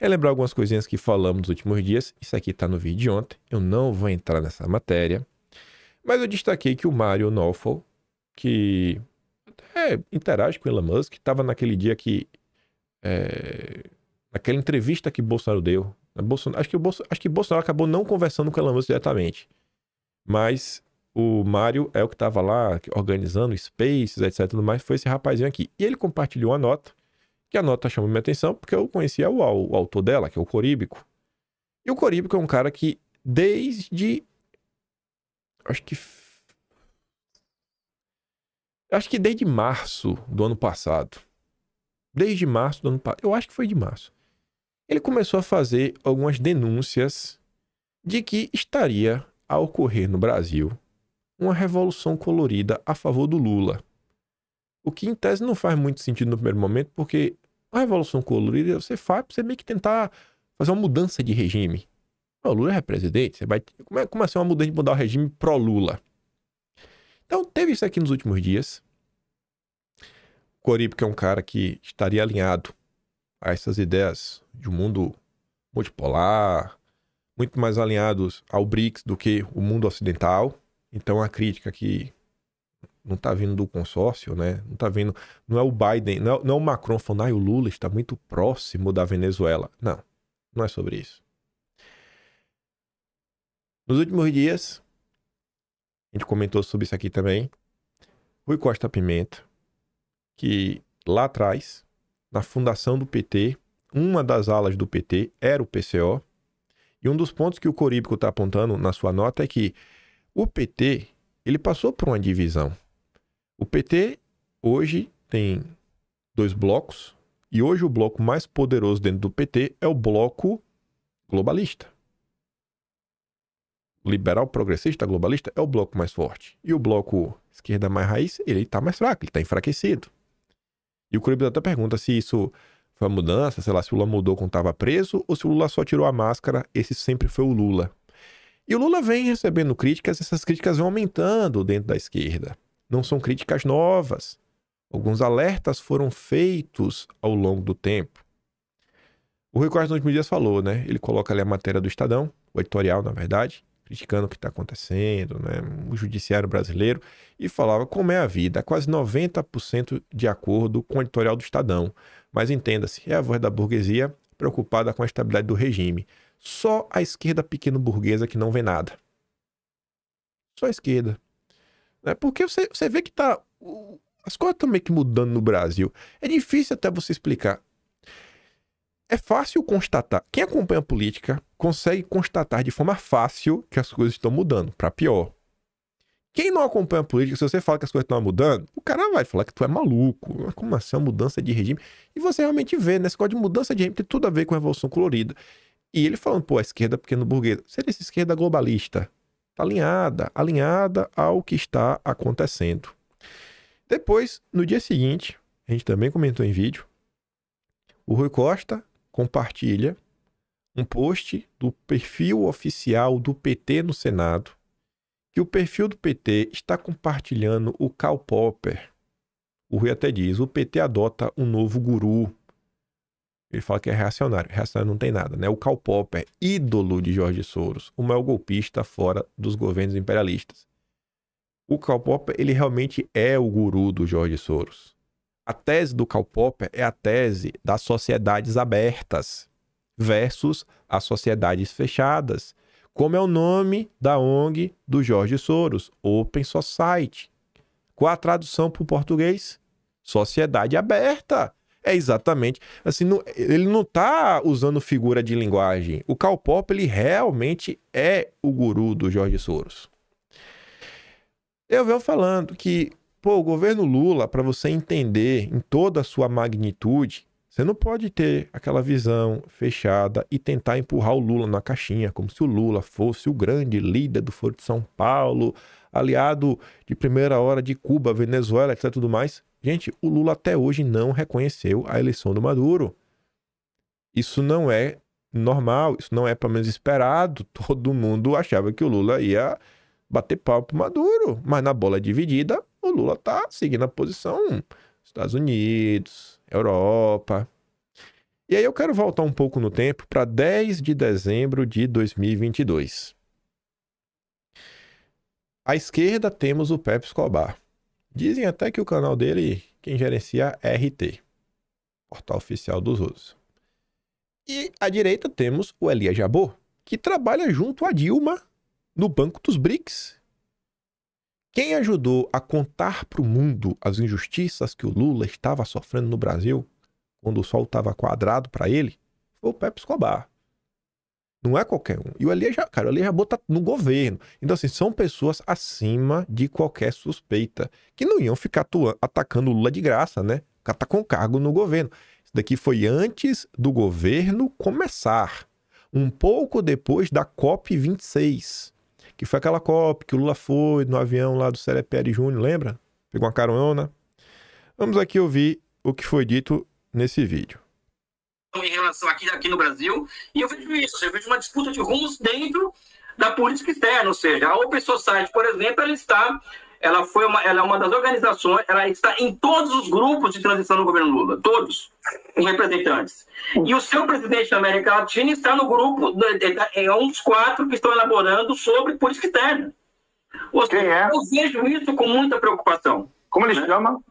lembrar algumas coisinhas que falamos nos últimos dias. Isso aqui tá no vídeo de ontem, eu não vou entrar nessa matéria. Mas eu destaquei que o Mário Nawfal, que até interage com o Elon Musk, estava naquele dia que... naquela entrevista que Bolsonaro deu. Acho que Bolsonaro acabou não conversando com o Elon Musk diretamente. Mas o Mário é o que estava lá organizando Spaces, etc. Tudo mais, foi esse rapazinho aqui. E ele compartilhou uma nota, que a nota chamou minha atenção, porque eu conhecia o autor dela, que é o Coríbico. E o Coríbico é um cara que desde... Acho que desde março do ano passado. Desde março do ano passado. Eu acho que foi de março. Ele começou a fazer algumas denúncias de que estaria a ocorrer no Brasil uma revolução colorida a favor do Lula. O que, em tese, não faz muito sentido no primeiro momento, porque a revolução colorida você faz pra você meio que tentar fazer uma mudança de regime. O Lula é presidente, você vai... Como assim uma mudança de mudar o regime pró-Lula? Então, teve isso aqui nos últimos dias. O Coríbico é um cara que estaria alinhado a essas ideias de um mundo multipolar, muito mais alinhados ao BRICS do que o mundo ocidental. Então, a crítica que não está vindo do consórcio, né? Não está vindo... Não é o Biden, não é o Macron falando, o Lula está muito próximo da Venezuela. Não, não é sobre isso. Nos últimos dias, a gente comentou sobre isso aqui também. Rui Costa Pimenta, que lá atrás, na fundação do PT, uma das alas do PT era o PCO. E um dos pontos que o Coríbico está apontando na sua nota é que o PT, ele passou por uma divisão. O PT hoje tem 2 blocos, e hoje o bloco mais poderoso dentro do PT é o bloco globalista. O liberal progressista globalista é o bloco mais forte. E o bloco esquerda mais raiz, ele está mais fraco, ele está enfraquecido. E o Coríbico até pergunta se isso foi uma mudança, sei lá, se o Lula mudou quando estava preso, ou se o Lula só tirou a máscara, esse sempre foi o Lula. E o Lula vem recebendo críticas, essas críticas vão aumentando dentro da esquerda. Não são críticas novas. Alguns alertas foram feitos ao longo do tempo. O Rui Costa nos últimos dias falou, né? Ele coloca ali a matéria do Estadão, o editorial, na verdade, criticando o que está acontecendo, né, o judiciário brasileiro, e falava como é a vida, quase 90% de acordo com o editorial do Estadão. Mas entenda-se, é a voz da burguesia preocupada com a estabilidade do regime. Só a esquerda pequeno-burguesa que não vê nada. Só a esquerda. Porque você vê que as coisas estão meio que mudando no Brasil. É difícil até você explicar. É fácil constatar. Quem acompanha a política consegue constatar de forma fácil que as coisas estão mudando, para pior. Quem não acompanha a política, se você fala que as coisas estão mudando, o cara vai falar que tu é maluco. Como assim, uma mudança de regime? E você realmente vê, né? Esse negócio de mudança de regime tem tudo a ver com a Revolução Colorida. E ele falando, pô, a esquerda pequeno-burguesa. Seria essa esquerda globalista. Tá alinhada ao que está acontecendo. Depois, no dia seguinte, a gente também comentou em vídeo, o Rui Costa compartilha um post do perfil oficial do PT no Senado, que o perfil do PT está compartilhando o Karl Popper. O Rui até diz, o PT adota um novo guru. Ele fala que é reacionário. Reacionário não tem nada, né? O Karl Popper, ídolo de Jorge Soros, o maior golpista fora dos governos imperialistas. O Karl Popper, ele realmente é o guru do Jorge Soros. A tese do Karl Popper é a tese das sociedades abertas versus as sociedades fechadas. Como é o nome da ONG do Jorge Soros? Open Society. Qual a tradução para o português? Sociedade aberta. É exatamente. Assim, ele não está usando figura de linguagem. O Karl Popper, ele realmente é o guru do Jorge Soros. Eu venho falando que, o governo Lula, para você entender em toda a sua magnitude, você não pode ter aquela visão fechada e tentar empurrar o Lula na caixinha, como se o Lula fosse o grande líder do Foro de São Paulo, aliado de primeira hora de Cuba, Venezuela, etc. tudo mais. Gente, o Lula até hoje não reconheceu a eleição do Maduro. Isso não é normal, isso não é pelo menos esperado. Todo mundo achava que o Lula ia bater pau pro Maduro, mas na bola dividida, o Lula tá seguindo a posição Estados Unidos, Europa. E aí eu quero voltar um pouco no tempo para 10 de dezembro de 2022. À esquerda temos o Pepe Escobar. Dizem até que o canal dele, quem gerencia é RT, portal oficial dos outros. E à direita temos o Elias Jabbour, que trabalha junto a Dilma no Banco dos BRICS. Quem ajudou a contar para o mundo as injustiças que o Lula estava sofrendo no Brasil, quando o sol estava quadrado para ele, foi o Pepe Escobar. Não é qualquer um. E o Elias Jabbour tá no governo. Então, assim, são pessoas acima de qualquer suspeita, que não iam ficar atacando o Lula de graça, né? O cara tá com cargo no governo. Isso daqui foi antes do governo começar. Um pouco depois da COP26. Que foi aquela COP que o Lula foi no avião lá do Sereperi Júnior, lembra? Pegou uma carona. Vamos aqui ouvir o que foi dito nesse vídeo. Em relação aqui no Brasil, e eu vejo isso, eu vejo uma disputa de rumos dentro da política externa, ou seja, a Open Society, por exemplo, ela é uma das organizações, ela está em todos os grupos de transição no governo Lula, todos os representantes. E o seu presidente da América Latina está no grupo, é um dos 4 que estão elaborando sobre política externa. Ou seja, eu vejo isso com muita preocupação. Como ele chama?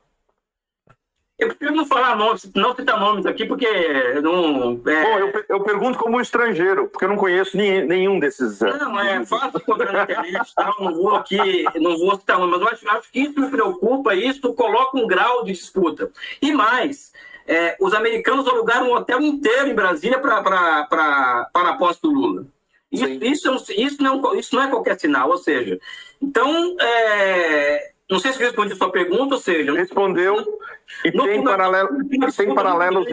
Eu prefiro não falar nomes, não citar nomes aqui, porque não... Bom, eu pergunto como estrangeiro, porque eu não conheço nenhum desses... Não, é fácil encontrar na internet, tá? Não vou citar nomes, mas eu acho que isso me preocupa, isso coloca um grau de disputa. E mais, os americanos alugaram um hotel inteiro em Brasília para a posse do Lula. Isso não é qualquer sinal, ou seja... Então, não sei se respondi a sua pergunta, ou seja... Respondeu, e tem paralelos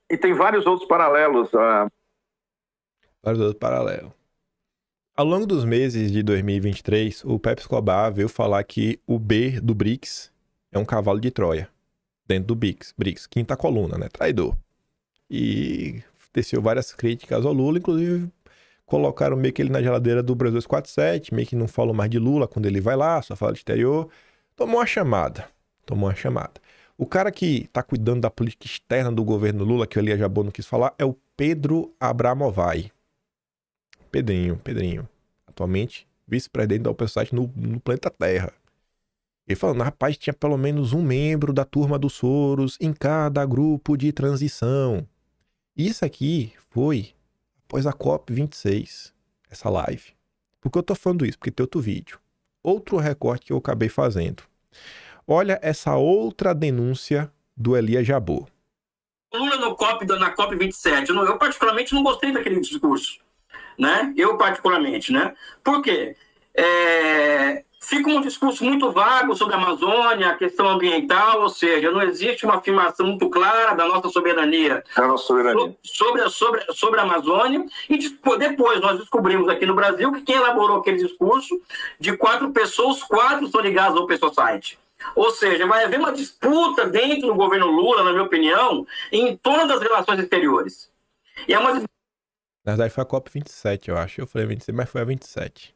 e tem vários outros paralelos. Vários outros paralelos. Ao longo dos meses de 2023, o Pepe Escobar veio falar que o B do BRICS é um cavalo de Troia, dentro do BRICS, quinta coluna, né? Traidor. E teceu várias críticas ao Lula, inclusive colocaram meio que ele na geladeira do Brasil 247, meio que não falou mais de Lula quando ele vai lá, só fala de exterior. Tomou uma chamada. O cara que tá cuidando da política externa do governo Lula, que o Elias Jabbour não quis falar, é o Pedro Abramovay. Pedrinho. A atualmente vice-presidente da Open Society no planeta Terra. Ele falando, rapaz, tinha pelo menos um membro da turma do Soros em cada grupo de transição. Isso aqui foi após a COP26, essa live. Por que eu tô falando isso? Porque tem outro vídeo. Outro recorte que eu acabei fazendo. Olha essa outra denúncia do Elias Jabbour. Lula na COP27, eu particularmente não gostei daquele discurso, né? Eu particularmente, né? Por quê? Fica um discurso muito vago sobre a Amazônia, a questão ambiental, ou seja, não existe uma afirmação muito clara da nossa soberania, sobre a Amazônia. E depois nós descobrimos aqui no Brasil que quem elaborou aquele discurso, de 4 pessoas, 4 são ligadas ao Open Society. Ou seja, vai haver uma disputa dentro do governo Lula, na minha opinião, em torno das relações exteriores. E Na verdade foi a COP27, eu acho. Eu falei 26, mas foi a 27.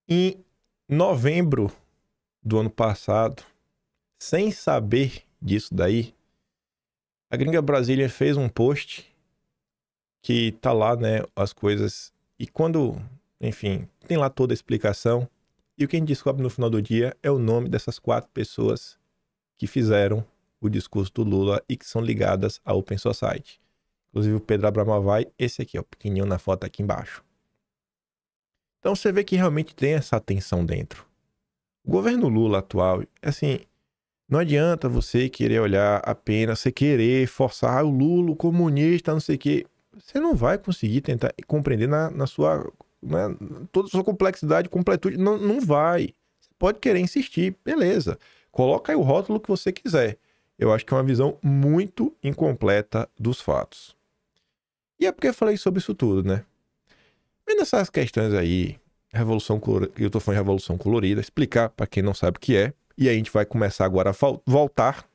Em novembro do ano passado, sem saber disso daí, a Gringa Brasília fez um post que tá lá, né, as coisas. E quando, enfim, tem lá toda a explicação. E o que a gente descobre no final do dia é o nome dessas 4 pessoas que fizeram o discurso do Lula e que são ligadas à Open Society. Inclusive o Pedro Abramavai, esse aqui, ó, pequenininho na foto aqui embaixo. Então você vê que realmente tem essa tensão dentro. O governo Lula atual, assim, não adianta você querer olhar apenas, você querer forçar o Lula, o comunista, não sei o quê. Você não vai conseguir tentar compreender na sua... toda a sua complexidade, completude, não vai. Você pode querer insistir, beleza. Coloca aí o rótulo que você quiser. Eu acho que é uma visão muito incompleta dos fatos. E é porque eu falei sobre isso tudo, né? Vendo essas questões aí, Revolução Colorida, eu tô falando de Revolução Colorida, explicar para quem não sabe o que é, e aí a gente vai começar agora a voltar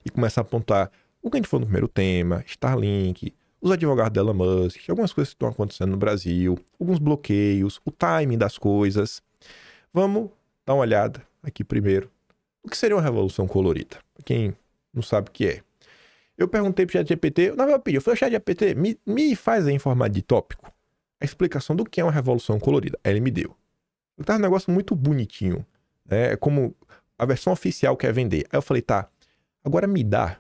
e começar a apontar o que a gente falou no primeiro tema, Starlink, os advogados da Elon Musk, algumas coisas que estão acontecendo no Brasil, alguns bloqueios, o timing das coisas. Vamos dar uma olhada aqui primeiro. O que seria uma revolução colorida? Pra quem não sabe o que é. Eu perguntei pro ChatGPT, na minha opinião, eu falei, ChatGPT, me faz aí em formato de tópico a explicação do que é uma revolução colorida. Aí ele me deu. Tá um negócio muito bonitinho, né? É como a versão oficial quer vender. Aí eu falei, tá, agora me dá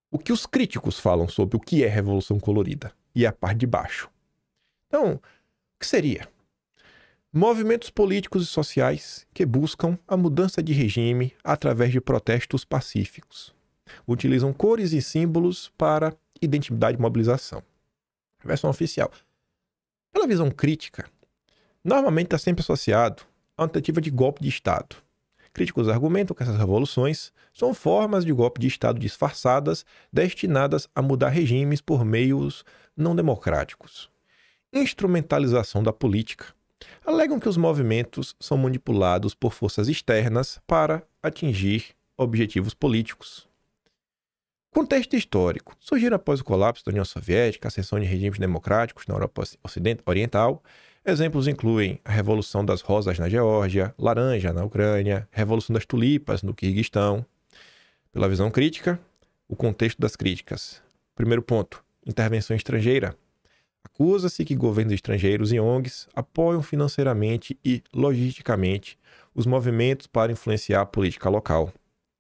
o que os críticos falam sobre o que é revolução colorida. E a parte de baixo. Então, o que seria? Movimentos políticos e sociais que buscam a mudança de regime através de protestos pacíficos. Utilizam cores e símbolos para identidade e mobilização. Versão oficial. Pela visão crítica, normalmente está sempre associado a uma tentativa de golpe de Estado. Críticos argumentam que essas revoluções são formas de golpe de Estado disfarçadas destinadas a mudar regimes por meios não democráticos. Instrumentalização da política. Alegam que os movimentos são manipulados por forças externas para atingir objetivos políticos. Contexto histórico. Surgiram após o colapso da União Soviética, a ascensão de regimes democráticos na Europa Oriental. Exemplos incluem a Revolução das Rosas na Geórgia, Laranja na Ucrânia, Revolução das Tulipas no Quirguistão. Pela visão crítica, o contexto das críticas. Primeiro ponto, intervenção estrangeira. Acusa-se que governos estrangeiros e ONGs apoiam financeiramente e logisticamente os movimentos para influenciar a política local.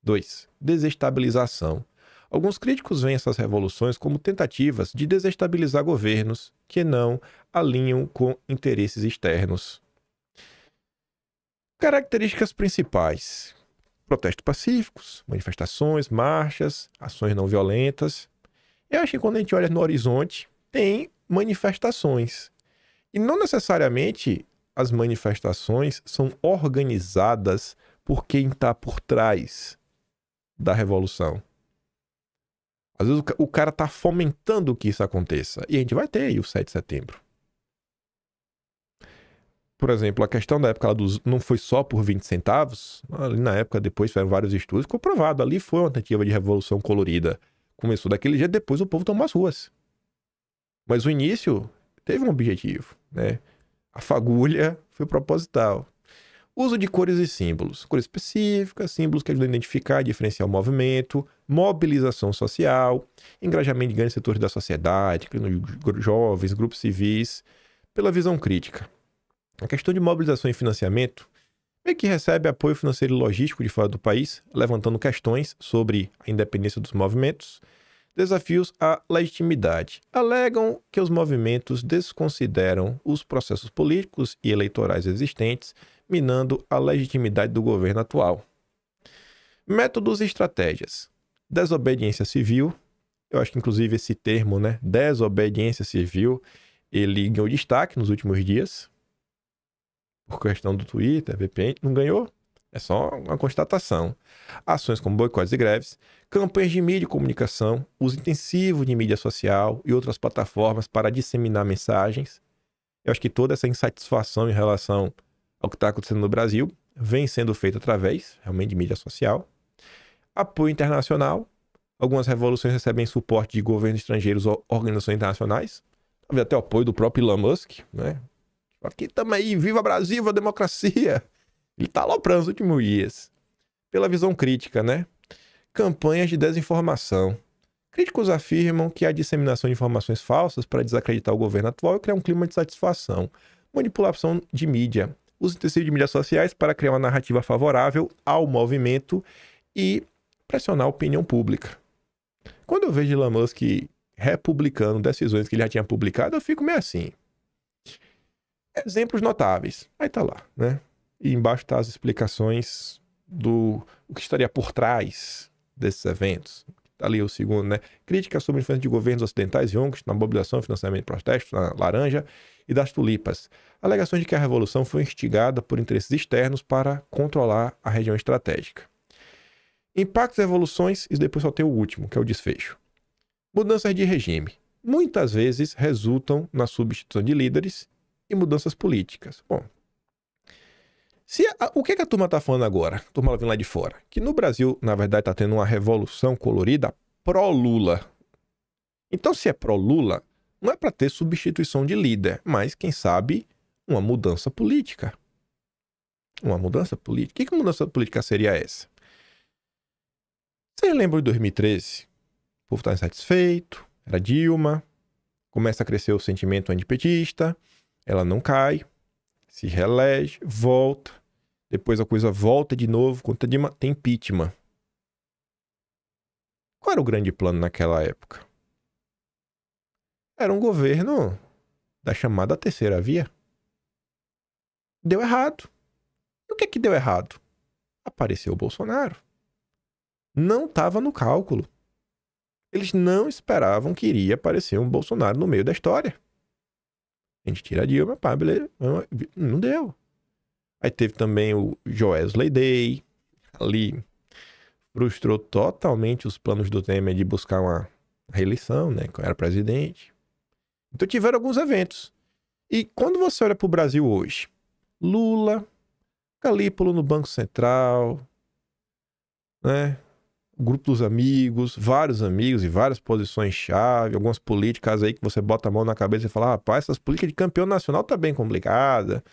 2. Desestabilização. Alguns críticos veem essas revoluções como tentativas de desestabilizar governos que não alinham com interesses externos. Características principais: protestos pacíficos, manifestações, marchas, ações não violentas. Eu acho que quando a gente olha no horizonte, tem manifestações. E não necessariamente as manifestações são organizadas por quem está por trás da revolução. Às vezes o cara está fomentando que isso aconteça. E a gente vai ter aí o 7 de setembro. Por exemplo, a questão da época não foi só por 20 centavos. Ali na época, depois fizeram vários estudos, ficou provado. Ali foi uma tentativa de revolução colorida. Começou daquele jeito, depois o povo tomou as ruas. Mas o início teve um objetivo, né? A fagulha foi proposital. Uso de cores e símbolos. Cores específicas, símbolos que ajudam a identificar e diferenciar o movimento, mobilização social, engajamento de grandes setores da sociedade, jovens, grupos civis. Pela visão crítica. A questão de mobilização e financiamento meio que recebe apoio financeiro e logístico de fora do país, levantando questões sobre a independência dos movimentos, desafios à legitimidade. Alegam que os movimentos desconsideram os processos políticos e eleitorais existentes, minando a legitimidade do governo atual. Métodos e estratégias. Desobediência civil. Eu acho que, inclusive, esse termo, né, desobediência civil, ele ganhou destaque nos últimos dias. Por questão do Twitter, VPN, não ganhou? É só uma constatação. Ações como boicotes e greves, campanhas de mídia e comunicação, uso intensivo de mídia social e outras plataformas para disseminar mensagens. Eu acho que toda essa insatisfação em relação ao que está acontecendo no Brasil vem sendo feita através, realmente, de mídia social. Apoio internacional. Algumas revoluções recebem suporte de governos estrangeiros ou organizações internacionais. Talvez até o apoio do próprio Elon Musk, né? Aqui estamos aí, viva Brasil, viva a democracia. Ele está aloprando nos últimos dias. Pela visão crítica, né? Campanhas de desinformação. Críticos afirmam que a disseminação de informações falsas para desacreditar o governo atual e criar um clima de satisfação. Manipulação de mídia. Uso intensivo de mídias sociais para criar uma narrativa favorável ao movimento e pressionar a opinião pública. Quando eu vejo Elon Musk republicando decisões que ele já tinha publicado, eu fico meio assim. Exemplos notáveis. Aí tá lá, né? E embaixo tá as explicações do o que estaria por trás desses eventos. Tá ali o segundo, né? Críticas sobre a influência de governos ocidentais e ONGs na mobilização e financiamento de protestos, na laranja e das tulipas. Alegações de que a revolução foi instigada por interesses externos para controlar a região estratégica. Impactos e evoluções, e depois só tem o último, que é o desfecho. Mudanças de regime. Muitas vezes resultam na substituição de líderes e mudanças políticas. Bom, o que a turma está falando agora? A turma vem lá de fora. Que no Brasil, na verdade, está tendo uma revolução colorida pró-Lula. Então, se é pró-Lula, não é para ter substituição de líder, mas, quem sabe, uma mudança política. Uma mudança política. Que mudança política seria essa? Vocês lembram de 2013? O povo está insatisfeito, era Dilma, começa a crescer o sentimento antipetista, ela não cai, se reelege, volta, depois a coisa volta de novo, contra Dilma, tem impeachment. Qual era o grande plano naquela época? Era um governo da chamada terceira via. Deu errado. E o que deu errado? Apareceu o Bolsonaro. Não estava no cálculo. Eles não esperavam que iria aparecer um Bolsonaro no meio da história. A gente tira a Dilma, pá, beleza. Não deu. Aí teve também o Joesley Day. Ali frustrou totalmente os planos do Temer de buscar uma reeleição, né? Que era presidente. Então tiveram alguns eventos. E quando você olha para o Brasil hoje, Lula, Galípolo no Banco Central, né? O grupo dos amigos, vários amigos e várias posições-chave, algumas políticas aí que você bota a mão na cabeça e fala, rapaz, essas políticas de campeão nacional tá bem complicada.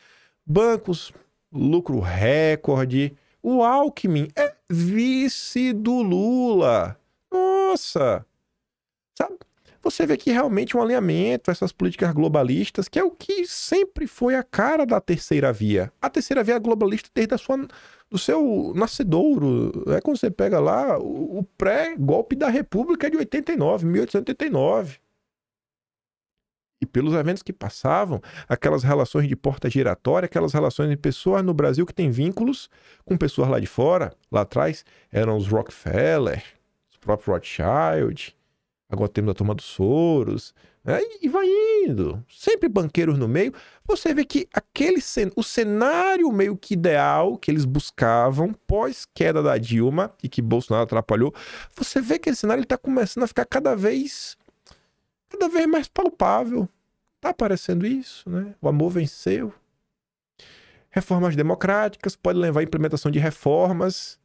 Bancos, lucro recorde. O Alckmin é vice do Lula. Nossa! Sabe? Você vê que realmente um alinhamento, essas políticas globalistas, que é o que sempre foi a cara da terceira via. A terceira via é globalista desde do seu nascedouro. É quando você pega lá o pré-golpe da República de 1889. E pelos eventos que passavam, aquelas relações de porta giratória, aquelas relações de pessoas no Brasil que têm vínculos com pessoas lá de fora. Lá atrás eram os Rockefeller, os próprios Rothschild. Agora temos a turma dos Soros, né? E vai indo. Sempre banqueiros no meio. Você vê que o cenário meio que ideal que eles buscavam pós-queda da Dilma e que Bolsonaro atrapalhou, você vê que esse cenário está começando a ficar cada vez mais palpável. Tá aparecendo isso, né? O amor venceu. Reformas democráticas, pode levar à implementação de reformas.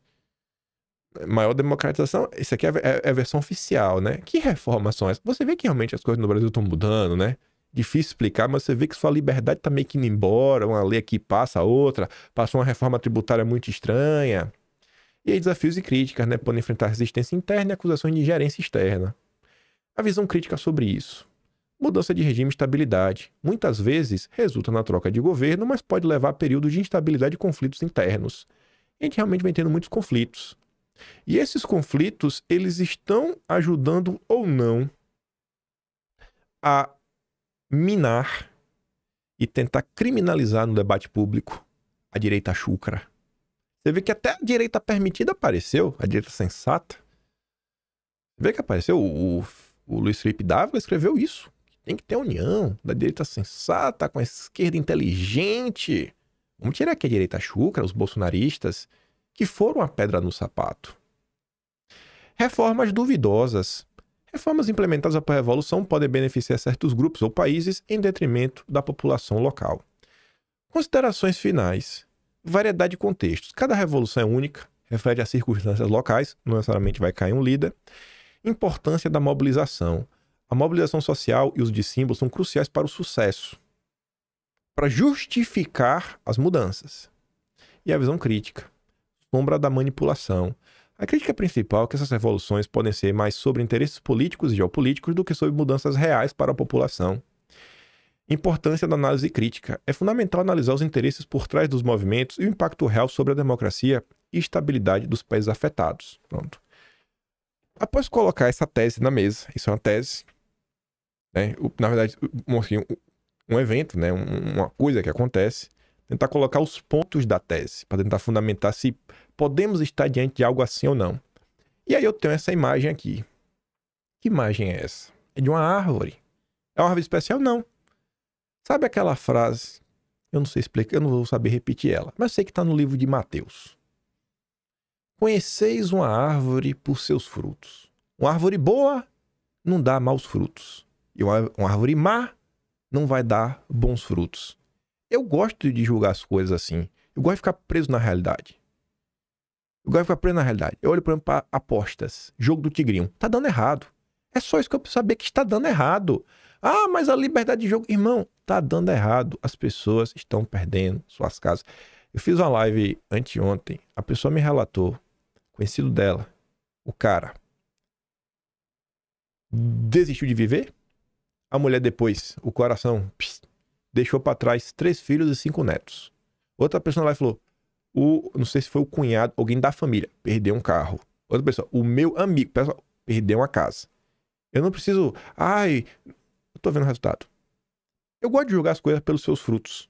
Maior democratização, isso aqui é a versão oficial, né? Que reformas são essas? Você vê que realmente as coisas no Brasil estão mudando, né? Difícil explicar, mas você vê que sua liberdade tá meio que indo embora, uma lei aqui passa a outra, passou uma reforma tributária muito estranha. E aí desafios e críticas, né? Podem enfrentar resistência interna e acusações de ingerência externa. A visão crítica sobre isso. Mudança de regime e estabilidade. Muitas vezes resulta na troca de governo, mas pode levar a períodos de instabilidade e conflitos internos. A gente realmente vem tendo muitos conflitos. E esses conflitos, eles estão ajudando ou não a minar e tentar criminalizar no debate público a direita chúcara. Você vê que até a direita permitida apareceu, a direita sensata. Você vê que apareceu, o Luiz Felipe Dávila escreveu isso. Tem que ter união da direita sensata com a esquerda inteligente. Vamos tirar aqui a direita chúcara, os bolsonaristas, que foram a pedra no sapato. Reformas duvidosas. Reformas implementadas após a Revolução podem beneficiar certos grupos ou países em detrimento da população local. Considerações finais. Variedade de contextos. Cada revolução é única, refere a circunstâncias locais, não necessariamente vai cair um líder. Importância da mobilização. A mobilização social e os de símbolos são cruciais para o sucesso, para justificar as mudanças. E a visão crítica. Sombra da manipulação. A crítica principal é que essas revoluções podem ser mais sobre interesses políticos e geopolíticos do que sobre mudanças reais para a população. Importância da análise crítica. É fundamental analisar os interesses por trás dos movimentos e o impacto real sobre a democracia e estabilidade dos países afetados. Pronto. Após colocar essa tese na mesa, isso é uma tese, né? Na verdade, um evento, né? Uma coisa que acontece, tentar colocar os pontos da tese, para tentar fundamentar se podemos estar diante de algo assim ou não. E aí eu tenho essa imagem aqui. Que imagem é essa? É de uma árvore. É uma árvore especial? Não. Sabe aquela frase? Eu não sei explicar, eu não vou saber repetir ela, mas eu sei que está no livro de Mateus. Conheceis uma árvore por seus frutos. Uma árvore boa não dá maus frutos. E uma árvore má não vai dar bons frutos. Eu gosto de julgar as coisas assim. Eu gosto de ficar preso na realidade. Eu olho, por exemplo, para apostas. Jogo do Tigrinho. Tá dando errado. É só isso que eu preciso saber, que está dando errado. Ah, mas a liberdade de jogo... Irmão, tá dando errado. As pessoas estão perdendo suas casas. Eu fiz uma live anteontem. A pessoa me relatou, conhecido dela, o cara desistiu de viver. A mulher depois, o coração, deixou para trás 3 filhos e 5 netos. Outra pessoa lá falou, não sei se foi o cunhado, alguém da família, perdeu um carro. Outra pessoa, o meu amigo, perdeu uma casa. Eu não preciso... eu tô vendo o resultado. Eu gosto de julgar as coisas pelos seus frutos.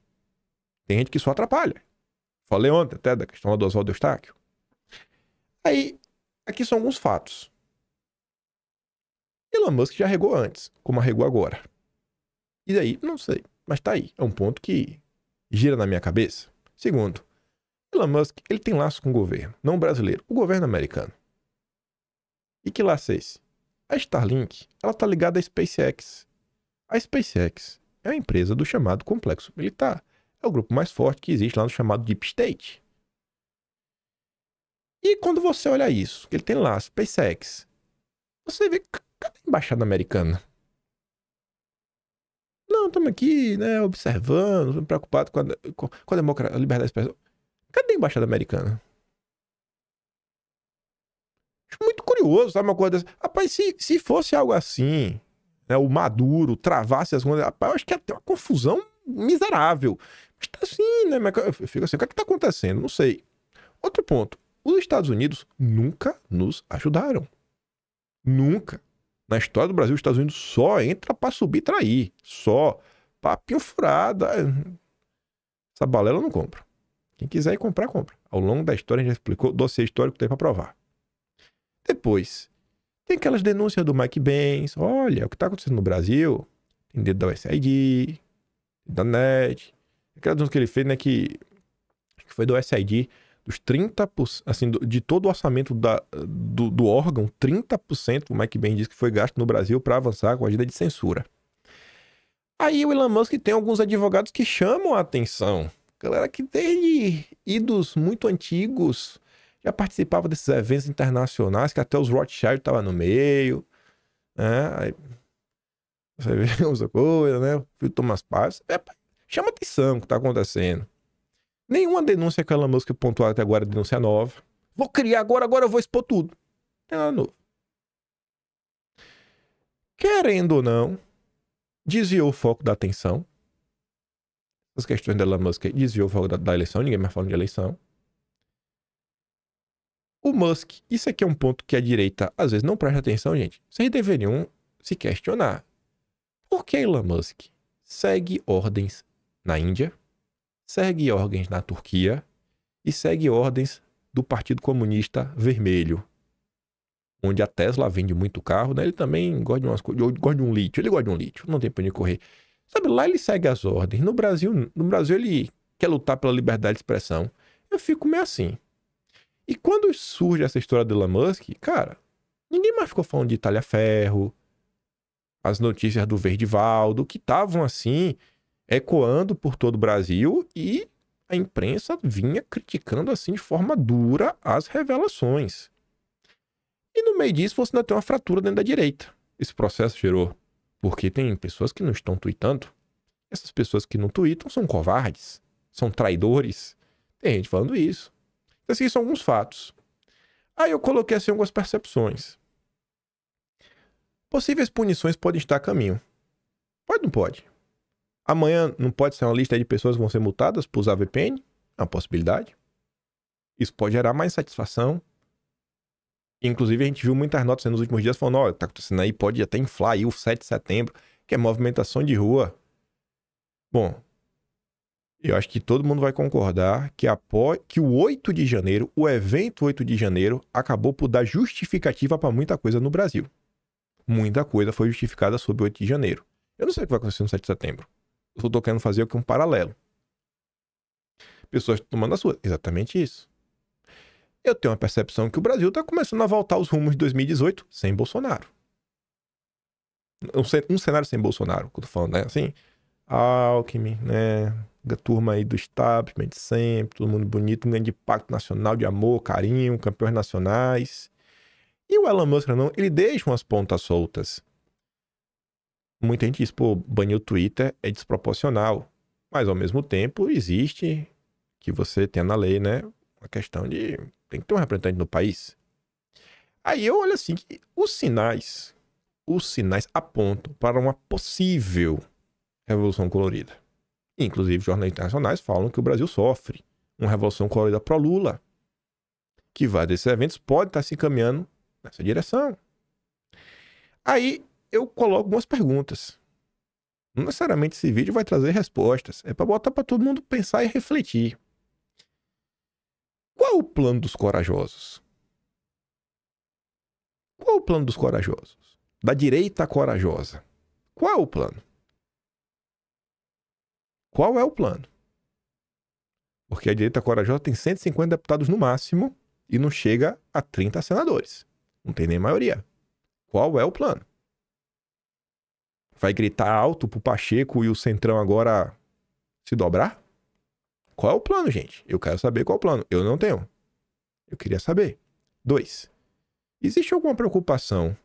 Tem gente que só atrapalha. Falei ontem até da questão do Oswaldo Eustáquio. Aí, aqui são alguns fatos. Elon Musk já regou antes, como arregou agora. E daí, não sei, mas tá aí. É um ponto que gira na minha cabeça. Segundo, Elon Musk, ele tem laço com o governo, não brasileiro, o governo americano. E que laço é esse? A Starlink, ela tá ligada à SpaceX. A SpaceX é uma empresa do chamado complexo militar. É o grupo mais forte que existe lá no chamado Deep State. E quando você olha isso, que ele tem lá, SpaceX, você vê, cadê a embaixada americana? Não, estamos aqui, né, observando, preocupados com a democracia, a liberdade de expressão. Cadê a embaixada americana? Acho muito curioso, sabe uma coisa dessa? Rapaz, se fosse algo assim, né, o Maduro travasse as coisas, rapaz, eu acho que ia ter uma confusão miserável. Mas tá assim, né? Eu fico assim, o que é que tá acontecendo? Não sei. Outro ponto. Os Estados Unidos nunca nos ajudaram. Nunca. Na história do Brasil, os Estados Unidos só entra pra subir e trair. Só. Papinho furado. Essa balela eu não compro. Quem quiser ir comprar, compra. Ao longo da história, a gente já explicou o dossiê histórico que tem pra provar. Depois, tem aquelas denúncias do Mike Pence. Olha, o que tá acontecendo no Brasil. Tem dedo da USAID, da NET. Aquela denúncia que ele fez, né, que foi do USAID. Dos 30%, assim, de todo o orçamento do órgão, 30% o Mike Pence diz que foi gasto no Brasil para avançar com a agenda de censura. Aí o Elon Musk tem alguns advogados que chamam a atenção. Galera que desde idos muito antigos já participava desses eventos internacionais, que até os Rothschild estavam no meio. Né? Aí você vê essa coisa, né? O filho Thomas Paz. Chama atenção o que está acontecendo. Nenhuma denúncia que a Elon Musk pontuou até agora é denúncia nova. Vou criar agora eu vou expor tudo. Não tem nada novo. Querendo ou não, desviou o foco da atenção. As questões da Elon Musk desviou o foco da eleição, ninguém mais falando de eleição. O Musk, isso aqui é um ponto que a direita às vezes não presta atenção, gente. Vocês deveriam se questionar. Por que Elon Musk segue ordens na Índia, segue ordens na Turquia e segue ordens do Partido Comunista Vermelho, onde a Tesla vende muito carro, né? Ele também gosta de umas coisas, gosta de um lítio, ele gosta de um lítio, não tem pra onde correr. Sabe, lá ele segue as ordens. No Brasil ele quer lutar pela liberdade de expressão. Eu fico meio assim. E quando surge essa história do Elon Musk, cara, ninguém mais ficou falando de talha-ferro, as notícias do Verdivaldo, que estavam assim, ecoando por todo o Brasil, e a imprensa vinha criticando assim de forma dura as revelações. E no meio disso você ainda tem uma fratura dentro da direita. Esse processo gerou. Porque tem pessoas que não estão tweetando. Essas pessoas que não tweetam são covardes, são traidores. Tem gente falando isso. Esses são alguns fatos. Aí eu coloquei assim algumas percepções. Possíveis punições podem estar a caminho. Pode ou não pode? Amanhã não pode ser uma lista de pessoas que vão ser multadas por usar VPN? É uma possibilidade. Isso pode gerar mais satisfação. Inclusive a gente viu muitas notas nos últimos dias falando, ó, tá acontecendo aí, pode até inflar aí o 7 de setembro, que é movimentação de rua. Bom, eu acho que todo mundo vai concordar que o 8 de janeiro, o evento 8 de janeiro, acabou por dar justificativa para muita coisa no Brasil. Muita coisa foi justificada sobre o 8 de janeiro. Eu não sei o que vai acontecer no 7 de setembro. Eu tô querendo fazer aqui um paralelo. Pessoas tomando a sua. Exatamente isso. Eu tenho uma percepção que o Brasil está começando a voltar aos rumos de 2018 sem Bolsonaro. Um cenário sem Bolsonaro, que eu tô falando, né? Assim, Alckmin, né? A turma aí do establishment sempre, todo mundo bonito, um grande pacto nacional de amor, carinho, campeões nacionais. E o Elon Musk, não, ele deixa umas pontas soltas. Muita gente diz, pô, banir o Twitter é desproporcional. Mas, ao mesmo tempo, existe que você tenha na lei, né? Uma questão de... Tem que ter um representante no país. Aí eu olho assim, que os sinais apontam para uma possível revolução colorida. Inclusive, jornais internacionais falam que o Brasil sofre uma revolução colorida pró-Lula. Que vários desses eventos podem estar se encaminhando nessa direção. Aí eu coloco algumas perguntas. Não necessariamente esse vídeo vai trazer respostas. É para botar para todo mundo pensar e refletir. Qual é o plano dos corajosos? Qual é o plano dos corajosos? Da direita corajosa. Qual é o plano? Qual é o plano? Porque a direita corajosa tem 150 deputados no máximo e não chega a 30 senadores. Não tem nem maioria. Qual é o plano? Vai gritar alto pro Pacheco e o Centrão agora se dobrar? Qual é o plano, gente? Eu quero saber qual é o plano. Eu não tenho. Eu queria saber. 2. Existe alguma preocupação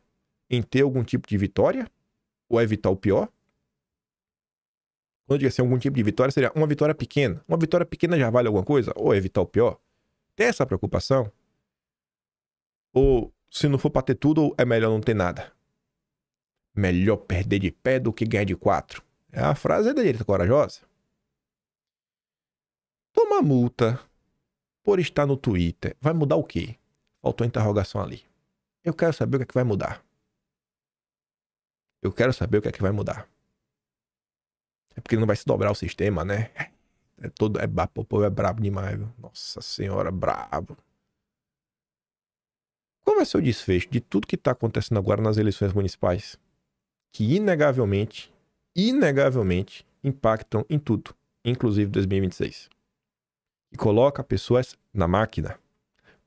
em ter algum tipo de vitória? Ou evitar o pior? Quando eu digo assim, algum tipo de vitória, seria uma vitória pequena. Uma vitória pequena já vale alguma coisa? Ou evitar o pior? Tem essa preocupação? Ou, se não for pra ter tudo, é melhor não ter nada? Melhor perder de pé do que ganhar de 4. É a frase da direita corajosa. Tomar multa por estar no Twitter vai mudar o quê? Faltou a interrogação ali. Eu quero saber o que é que vai mudar. Eu quero saber o que é que vai mudar. É porque não vai se dobrar o sistema, né? O povo é brabo demais, viu? Nossa senhora, brabo. Qual vai ser o desfecho de tudo que está acontecendo agora nas eleições municipais? Que inegavelmente impactam em tudo, inclusive 2026. E coloca pessoas na máquina.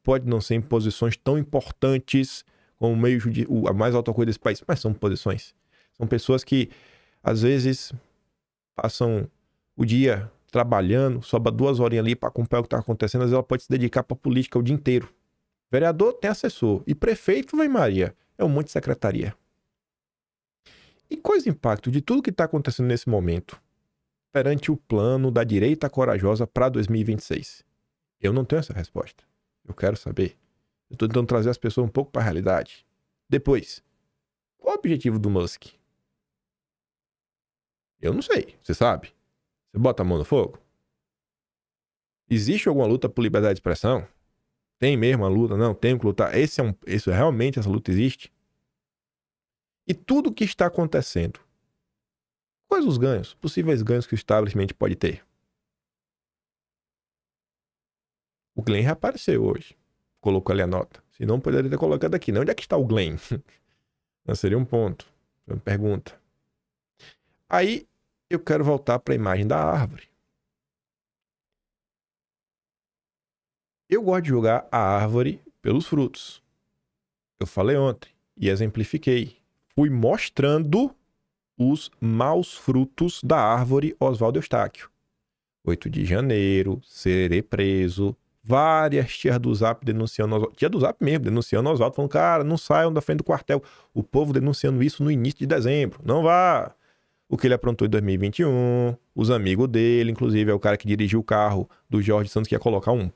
Pode não ser em posições tão importantes como a mais alta coisa desse país, mas são posições. São pessoas que, às vezes, passam o dia trabalhando, sobra 2 horinhas ali para acompanhar o que está acontecendo, às vezes ela pode se dedicar para a política o dia inteiro. Vereador tem assessor. E prefeito, vem Maria, é um monte de secretaria. E quais impactos de tudo que está acontecendo nesse momento perante o plano da direita corajosa para 2026? Eu não tenho essa resposta. Eu quero saber. Eu estou tentando trazer as pessoas um pouco para a realidade. Depois, qual o objetivo do Musk? Eu não sei, você sabe? Você bota a mão no fogo? Existe alguma luta por liberdade de expressão? Tem mesmo a luta? Não, tem que lutar. Realmente essa luta existe? E tudo o que está acontecendo, quais os ganhos, possíveis ganhos que o establishment pode ter? O Glenn reapareceu hoje. Colocou ali a nota. Se não, poderia ter colocado aqui. Não, onde é que está o Glenn? Não seria um ponto. Uma pergunta. Aí, eu quero voltar para a imagem da árvore. Eu gosto de julgar a árvore pelos frutos. Eu falei ontem e exemplifiquei. Fui mostrando os maus frutos da árvore Oswaldo Eustáquio. 8 de janeiro, serei preso. Várias tias do Zap denunciando Oswaldo. Tia do Zap mesmo, denunciando Oswaldo, falando, cara, não saiam da frente do quartel. O povo denunciando isso no início de dezembro. Não vá. O que ele aprontou em 2021, os amigos dele, inclusive é o cara que dirigiu o carro do Jorge Santos, que ia colocar um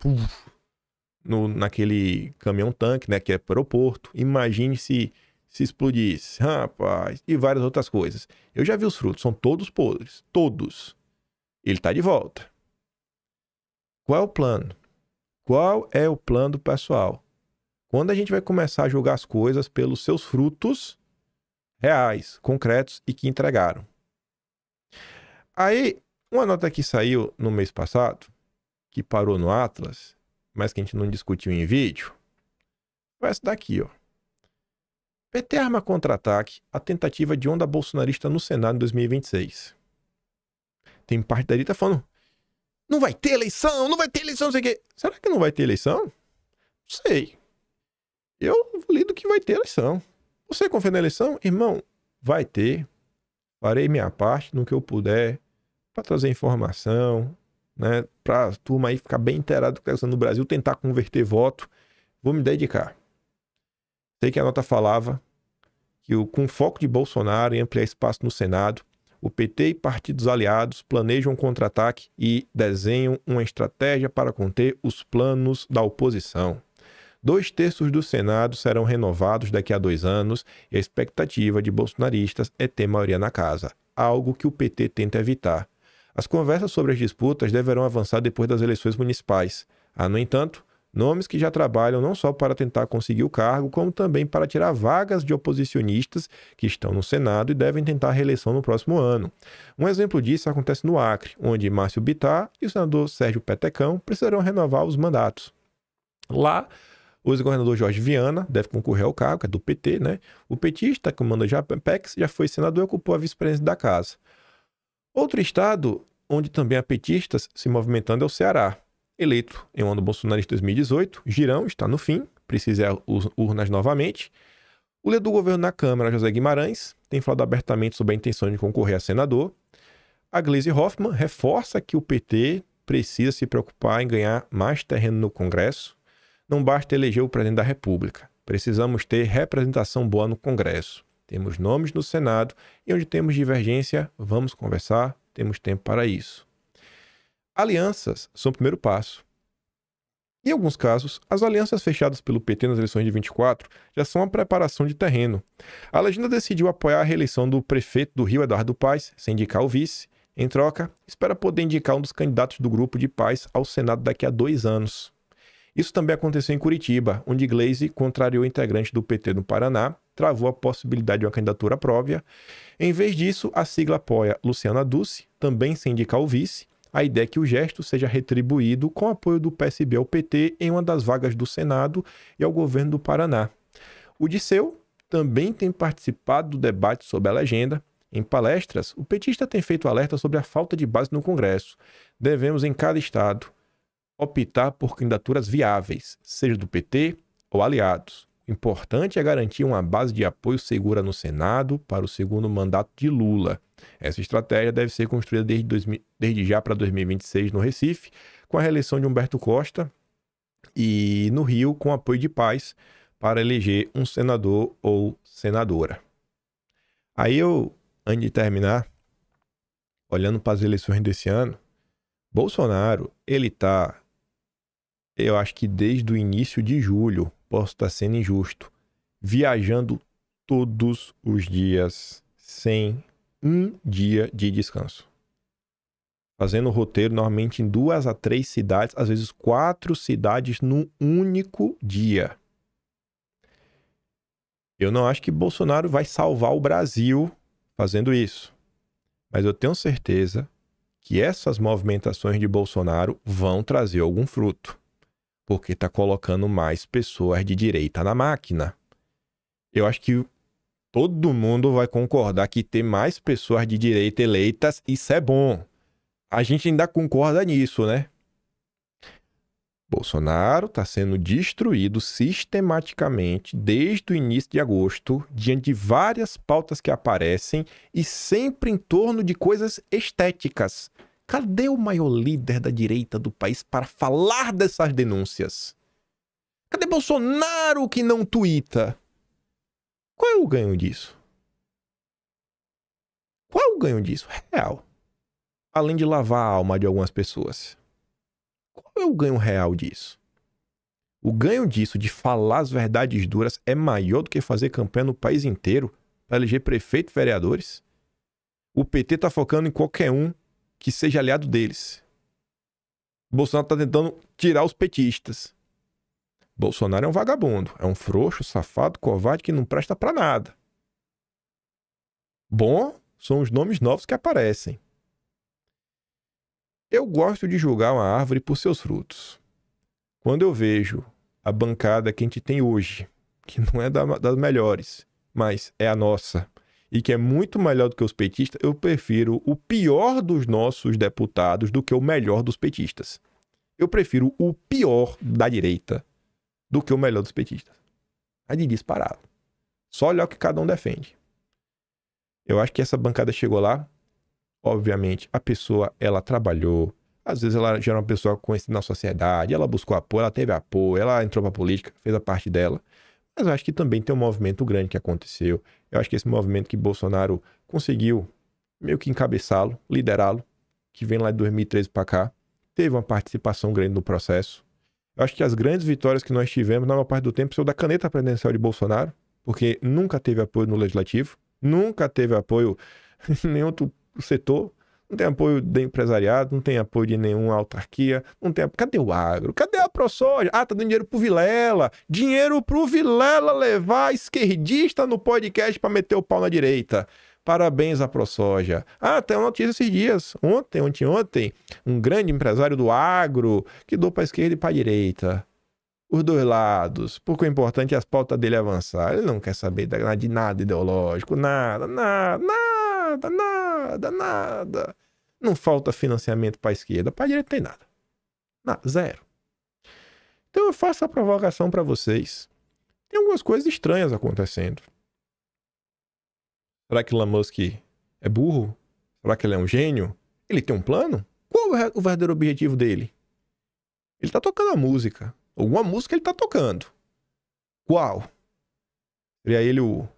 naquele caminhão-tanque, né, que é para o aeroporto. Imagine se explodisse, rapaz, e várias outras coisas. Eu já vi os frutos, são todos podres, todos. Ele tá de volta. Qual é o plano? Qual é o plano do pessoal? Quando a gente vai começar a julgar as coisas pelos seus frutos reais, concretos e que entregaram. Aí, uma nota que saiu no mês passado, que parou no Atlas, mas que a gente não discutiu em vídeo, foi essa daqui, ó. PT arma contra-ataque a tentativa de onda bolsonarista no Senado em 2026. Tem parte da direita falando, não vai ter eleição, não sei o quê. Será que não vai ter eleição? Não sei. Eu lido que vai ter eleição. Você confia na eleição? Irmão, vai ter. Farei minha parte no que eu puder para trazer informação, né? Para a turma aí ficar bem inteirada do que está acontecendo no Brasil, tentar converter voto. Vou me dedicar. Sei que a nota falava que com foco de Bolsonaro em ampliar espaço no Senado, o PT e partidos aliados planejam um contra-ataque e desenham uma estratégia para conter os planos da oposição. 2/3 do Senado serão renovados daqui a 2 anos e a expectativa de bolsonaristas é ter maioria na casa, algo que o PT tenta evitar. As conversas sobre as disputas deverão avançar depois das eleições municipais. Há, no entanto, nomes que já trabalham não só para tentar conseguir o cargo, como também para tirar vagas de oposicionistas que estão no Senado e devem tentar a reeleição no próximo ano. Um exemplo disso acontece no Acre, onde Márcio Bittar e o senador Sérgio Petecão precisarão renovar os mandatos. Lá, o ex-governador Jorge Viana deve concorrer ao cargo, que é do PT, né? O petista, que comanda já a PEX, já foi senador e ocupou a vice-presidência da casa. Outro estado onde também há petistas se movimentando é o Ceará. Eleito em um ano bolsonarista 2018, Girão está no fim, precisa ir às urnas novamente. O líder do governo na Câmara, José Guimarães, tem falado abertamente sobre a intenção de concorrer a senador. A Gleisi Hoffmann reforça que o PT precisa se preocupar em ganhar mais terreno no Congresso. Não basta eleger o presidente da República. Precisamos ter representação boa no Congresso. Temos nomes no Senado e onde temos divergência, vamos conversar, temos tempo para isso. Alianças são o primeiro passo. Em alguns casos, as alianças fechadas pelo PT nas eleições de 24 já são a preparação de terreno. A legenda decidiu apoiar a reeleição do prefeito do Rio, Eduardo Paes, sem indicar o vice. Em troca, espera poder indicar um dos candidatos do grupo de Paes ao Senado daqui a 2 anos. Isso também aconteceu em Curitiba, onde Gleisi contrariou o integrante do PT no Paraná, travou a possibilidade de uma candidatura própria. Em vez disso, a sigla apoia Luciana Duce, também sem indicar o vice. A ideia é que o gesto seja retribuído com apoio do PSB ao PT em uma das vagas do Senado e ao governo do Paraná. O Disseu também tem participado do debate sobre a legenda. Em palestras, o petista tem feito alerta sobre a falta de base no Congresso. Devemos, em cada estado, optar por candidaturas viáveis, seja do PT ou aliados. O importante é garantir uma base de apoio segura no Senado para o segundo mandato de Lula. Essa estratégia deve ser construída desde já para 2026 no Recife, com a reeleição de Humberto Costa, e no Rio, com apoio de Paes, para eleger um senador ou senadora. Aí antes de terminar, olhando para as eleições desse ano, Bolsonaro, ele está, eu acho que desde o início de julho, posso estar sendo injusto, viajando todos os dias sem um dia de descanso. Fazendo roteiro normalmente em 2 a 3 cidades, às vezes 4 cidades num único dia. Eu não acho que Bolsonaro vai salvar o Brasil fazendo isso. Mas eu tenho certeza que essas movimentações de Bolsonaro vão trazer algum fruto. Porque está colocando mais pessoas de direita na máquina. Eu acho que todo mundo vai concordar que ter mais pessoas de direita eleitas, isso é bom. A gente ainda concorda nisso, né? Bolsonaro está sendo destruído sistematicamente desde o início de agosto, diante de várias pautas que aparecem e sempre em torno de coisas estéticas. Cadê o maior líder da direita do país para falar dessas denúncias? Cadê Bolsonaro que não tuita? Qual é o ganho disso? Qual é o ganho disso? Real. Além de lavar a alma de algumas pessoas. Qual é o ganho real disso? O ganho disso, de falar as verdades duras, é maior do que fazer campanha no país inteiro para eleger prefeito e vereadores? O PT está focando em qualquer um que seja aliado deles. Bolsonaro está tentando tirar os petistas. Bolsonaro é um vagabundo, é um frouxo, safado, covarde que não presta para nada. Bom, são os nomes novos que aparecem. Eu gosto de julgar uma árvore por seus frutos. Quando eu vejo a bancada que a gente tem hoje, que não é das melhores, mas é a nossa, e que é muito melhor do que os petistas, eu prefiro o pior dos nossos deputados do que o melhor dos petistas. Eu prefiro o pior da direita do que o melhor dos petistas. É de disparado. Só olhar o que cada um defende. Eu acho que essa bancada chegou lá. Obviamente, a pessoa, ela trabalhou. Às vezes ela já era uma pessoa conhecida na sociedade. Ela buscou apoio, ela teve apoio. Ela entrou pra política, fez a parte dela. Mas eu acho que também tem um movimento grande que aconteceu. Eu acho que esse movimento que Bolsonaro conseguiu meio que encabeçá-lo, liderá-lo, que vem lá de 2013 pra cá, teve uma participação grande no processo. Eu acho que as grandes vitórias que nós tivemos, na maior parte do tempo, são da caneta presidencial de Bolsonaro, porque nunca teve apoio no Legislativo, nunca teve apoio em nenhum outro setor, não tem apoio do empresariado, não tem apoio de nenhuma autarquia, não tem. Cadê o agro? Cadê a ProSoja? Ah, tá dando dinheiro pro Vilela. Dinheiro pro Vilela levar esquerdista no podcast pra meter o pau na direita. Parabéns à ProSoja. Ah, tem uma notícia esses dias. Ontem, um grande empresário do agro que doou pra esquerda e pra direita. Os dois lados. Porque o importante é as pautas dele avançar. Ele não quer saber de nada ideológico, nada. Não falta financiamento para a esquerda, para a direita tem nada. Zero. Então eu faço a provocação para vocês. Tem algumas coisas estranhas acontecendo. Será que Elon Musk é burro? Será que ele é um gênio? Ele tem um plano? Qual é o verdadeiro objetivo dele? Ele tá tocando a música. Alguma música ele tá tocando. Qual? Seria ele o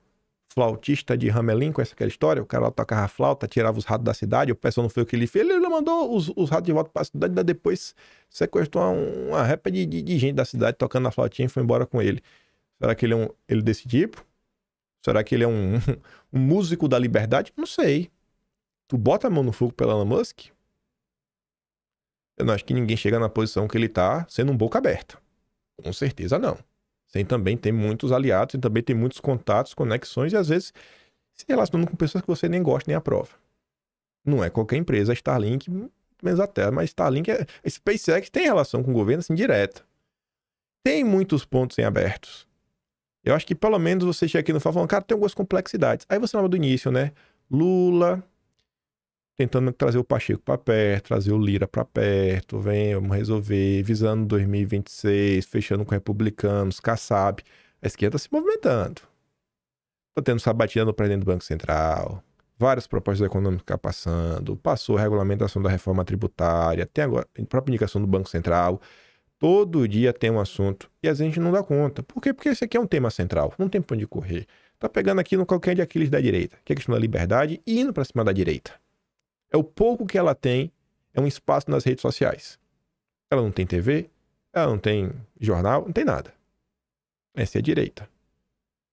flautista de Hamelin, com aquela história? O cara lá tocava a flauta, tirava os ratos da cidade, o pessoal não foi o que ele fez, ele mandou os ratos de volta pra cidade, daí depois sequestrou uma réplica de gente da cidade tocando na flautinha e foi embora com ele. Será que ele é ele desse tipo? Será que ele é um músico da liberdade? Não sei. Tu bota a mão no fogo pelo Elon Musk? Eu não acho que ninguém chega na posição que ele tá sendo um boca aberta. Com certeza não. Sem também ter muitos aliados, sem também ter muitos contatos, conexões e às vezes se relacionando com pessoas que você nem gosta nem aprova. Não é qualquer empresa, a Starlink, menos a Terra, mas Starlink, a SpaceX tem relação com o governo assim direta. Tem muitos pontos em abertos. Eu acho que pelo menos você chega aqui no falando, cara, tem algumas complexidades. Aí você lembra do início, né? Lula tentando trazer o Pacheco para perto, trazer o Lira para perto, vamos resolver, visando 2026, fechando com republicanos, Kassab. A esquerda está se movimentando. Está tendo sabatina no presidente do Banco Central, várias propostas econômicas passando, passou a regulamentação da reforma tributária, tem agora a própria indicação do Banco Central. Todo dia tem um assunto e a gente não dá conta. Por quê? Porque esse aqui é um tema central, não tem pra onde correr. Tá pegando aqui no qualquer de Aquiles da direita, que é a questão da liberdade, e indo para cima da direita. É o pouco que ela tem, é um espaço nas redes sociais. Ela não tem TV, ela não tem jornal, não tem nada. Essa é a direita.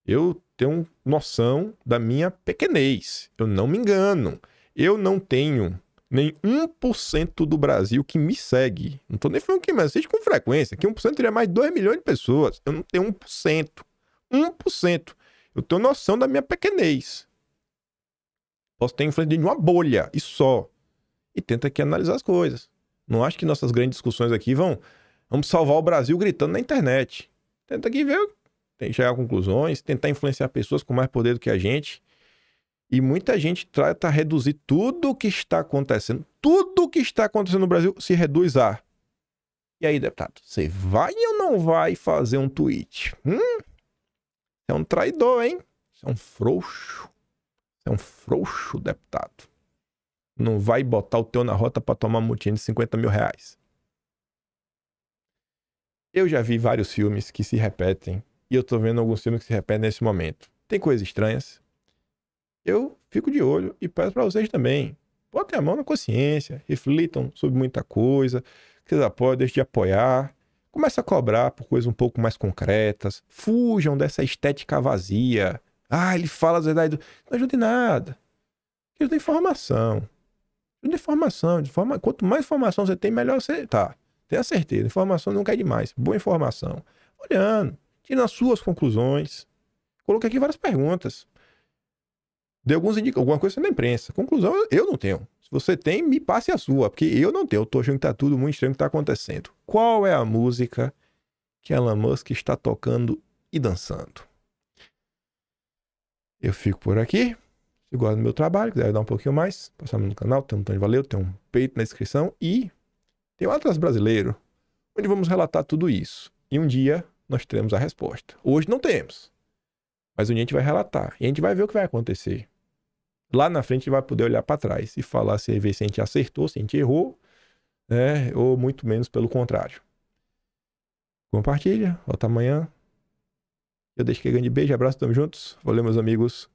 Eu tenho noção da minha pequenez. Eu não me engano. Eu não tenho nem 1% do Brasil que me segue. Não tô nem falando que me assiste com frequência. Que 1% teria mais de 2 milhões de pessoas. Eu não tenho 1%. 1%. Eu tenho noção da minha pequenez. Posso ter influência de uma bolha e só. E tenta aqui analisar as coisas. Não acho que nossas grandes discussões aqui vamos salvar o Brasil gritando na internet. Tenta aqui ver, chegar a conclusões, tentar influenciar pessoas com mais poder do que a gente. E muita gente trata reduzir tudo o que está acontecendo. Tudo o que está acontecendo no Brasil se reduz a... E aí, deputado, você vai ou não vai fazer um tweet? Você é um traidor, hein? Você é um frouxo. Você é um frouxo, deputado. Não vai botar o teu na rota para tomar multinha de 50 mil reais. Eu já vi vários filmes que se repetem. E eu tô vendo alguns filmes que se repetem nesse momento. Tem coisas estranhas. Eu fico de olho e peço para vocês também. Botem a mão na consciência. Reflitam sobre muita coisa. Que vocês apoiam, deixem de apoiar. Comece a cobrar por coisas um pouco mais concretas. Fujam dessa estética vazia. Ele fala as verdades. Não ajuda em nada. Ajuda em informação. Ajuda em informação. Quanto mais informação você tem, melhor você tá. Tenha certeza. Informação nunca é demais. Boa informação. Olhando. Tirando as suas conclusões. Coloquei aqui várias perguntas. Dê alguma coisa na imprensa. Conclusão, eu não tenho. Se você tem, me passe a sua. Porque eu não tenho. Eu tô achando que tá tudo muito estranho que tá acontecendo. Qual é a música que Elon Musk está tocando e dançando? Eu fico por aqui. Se gosta do meu trabalho, quiser dar um pouquinho mais, passar no canal, tem um botão de valeu, tem um peito na descrição. E tem o Atlas Brasileiro, onde vamos relatar tudo isso. E um dia nós teremos a resposta. Hoje não temos. Mas um dia a gente vai relatar. E a gente vai ver o que vai acontecer. Lá na frente a gente vai poder olhar para trás e falar se a gente acertou, se a gente errou, né? Ou muito menos pelo contrário. Compartilha, volta amanhã. Eu deixo aqui grande beijo, abraço, tamo juntos. Valeu, meus amigos.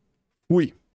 Fui!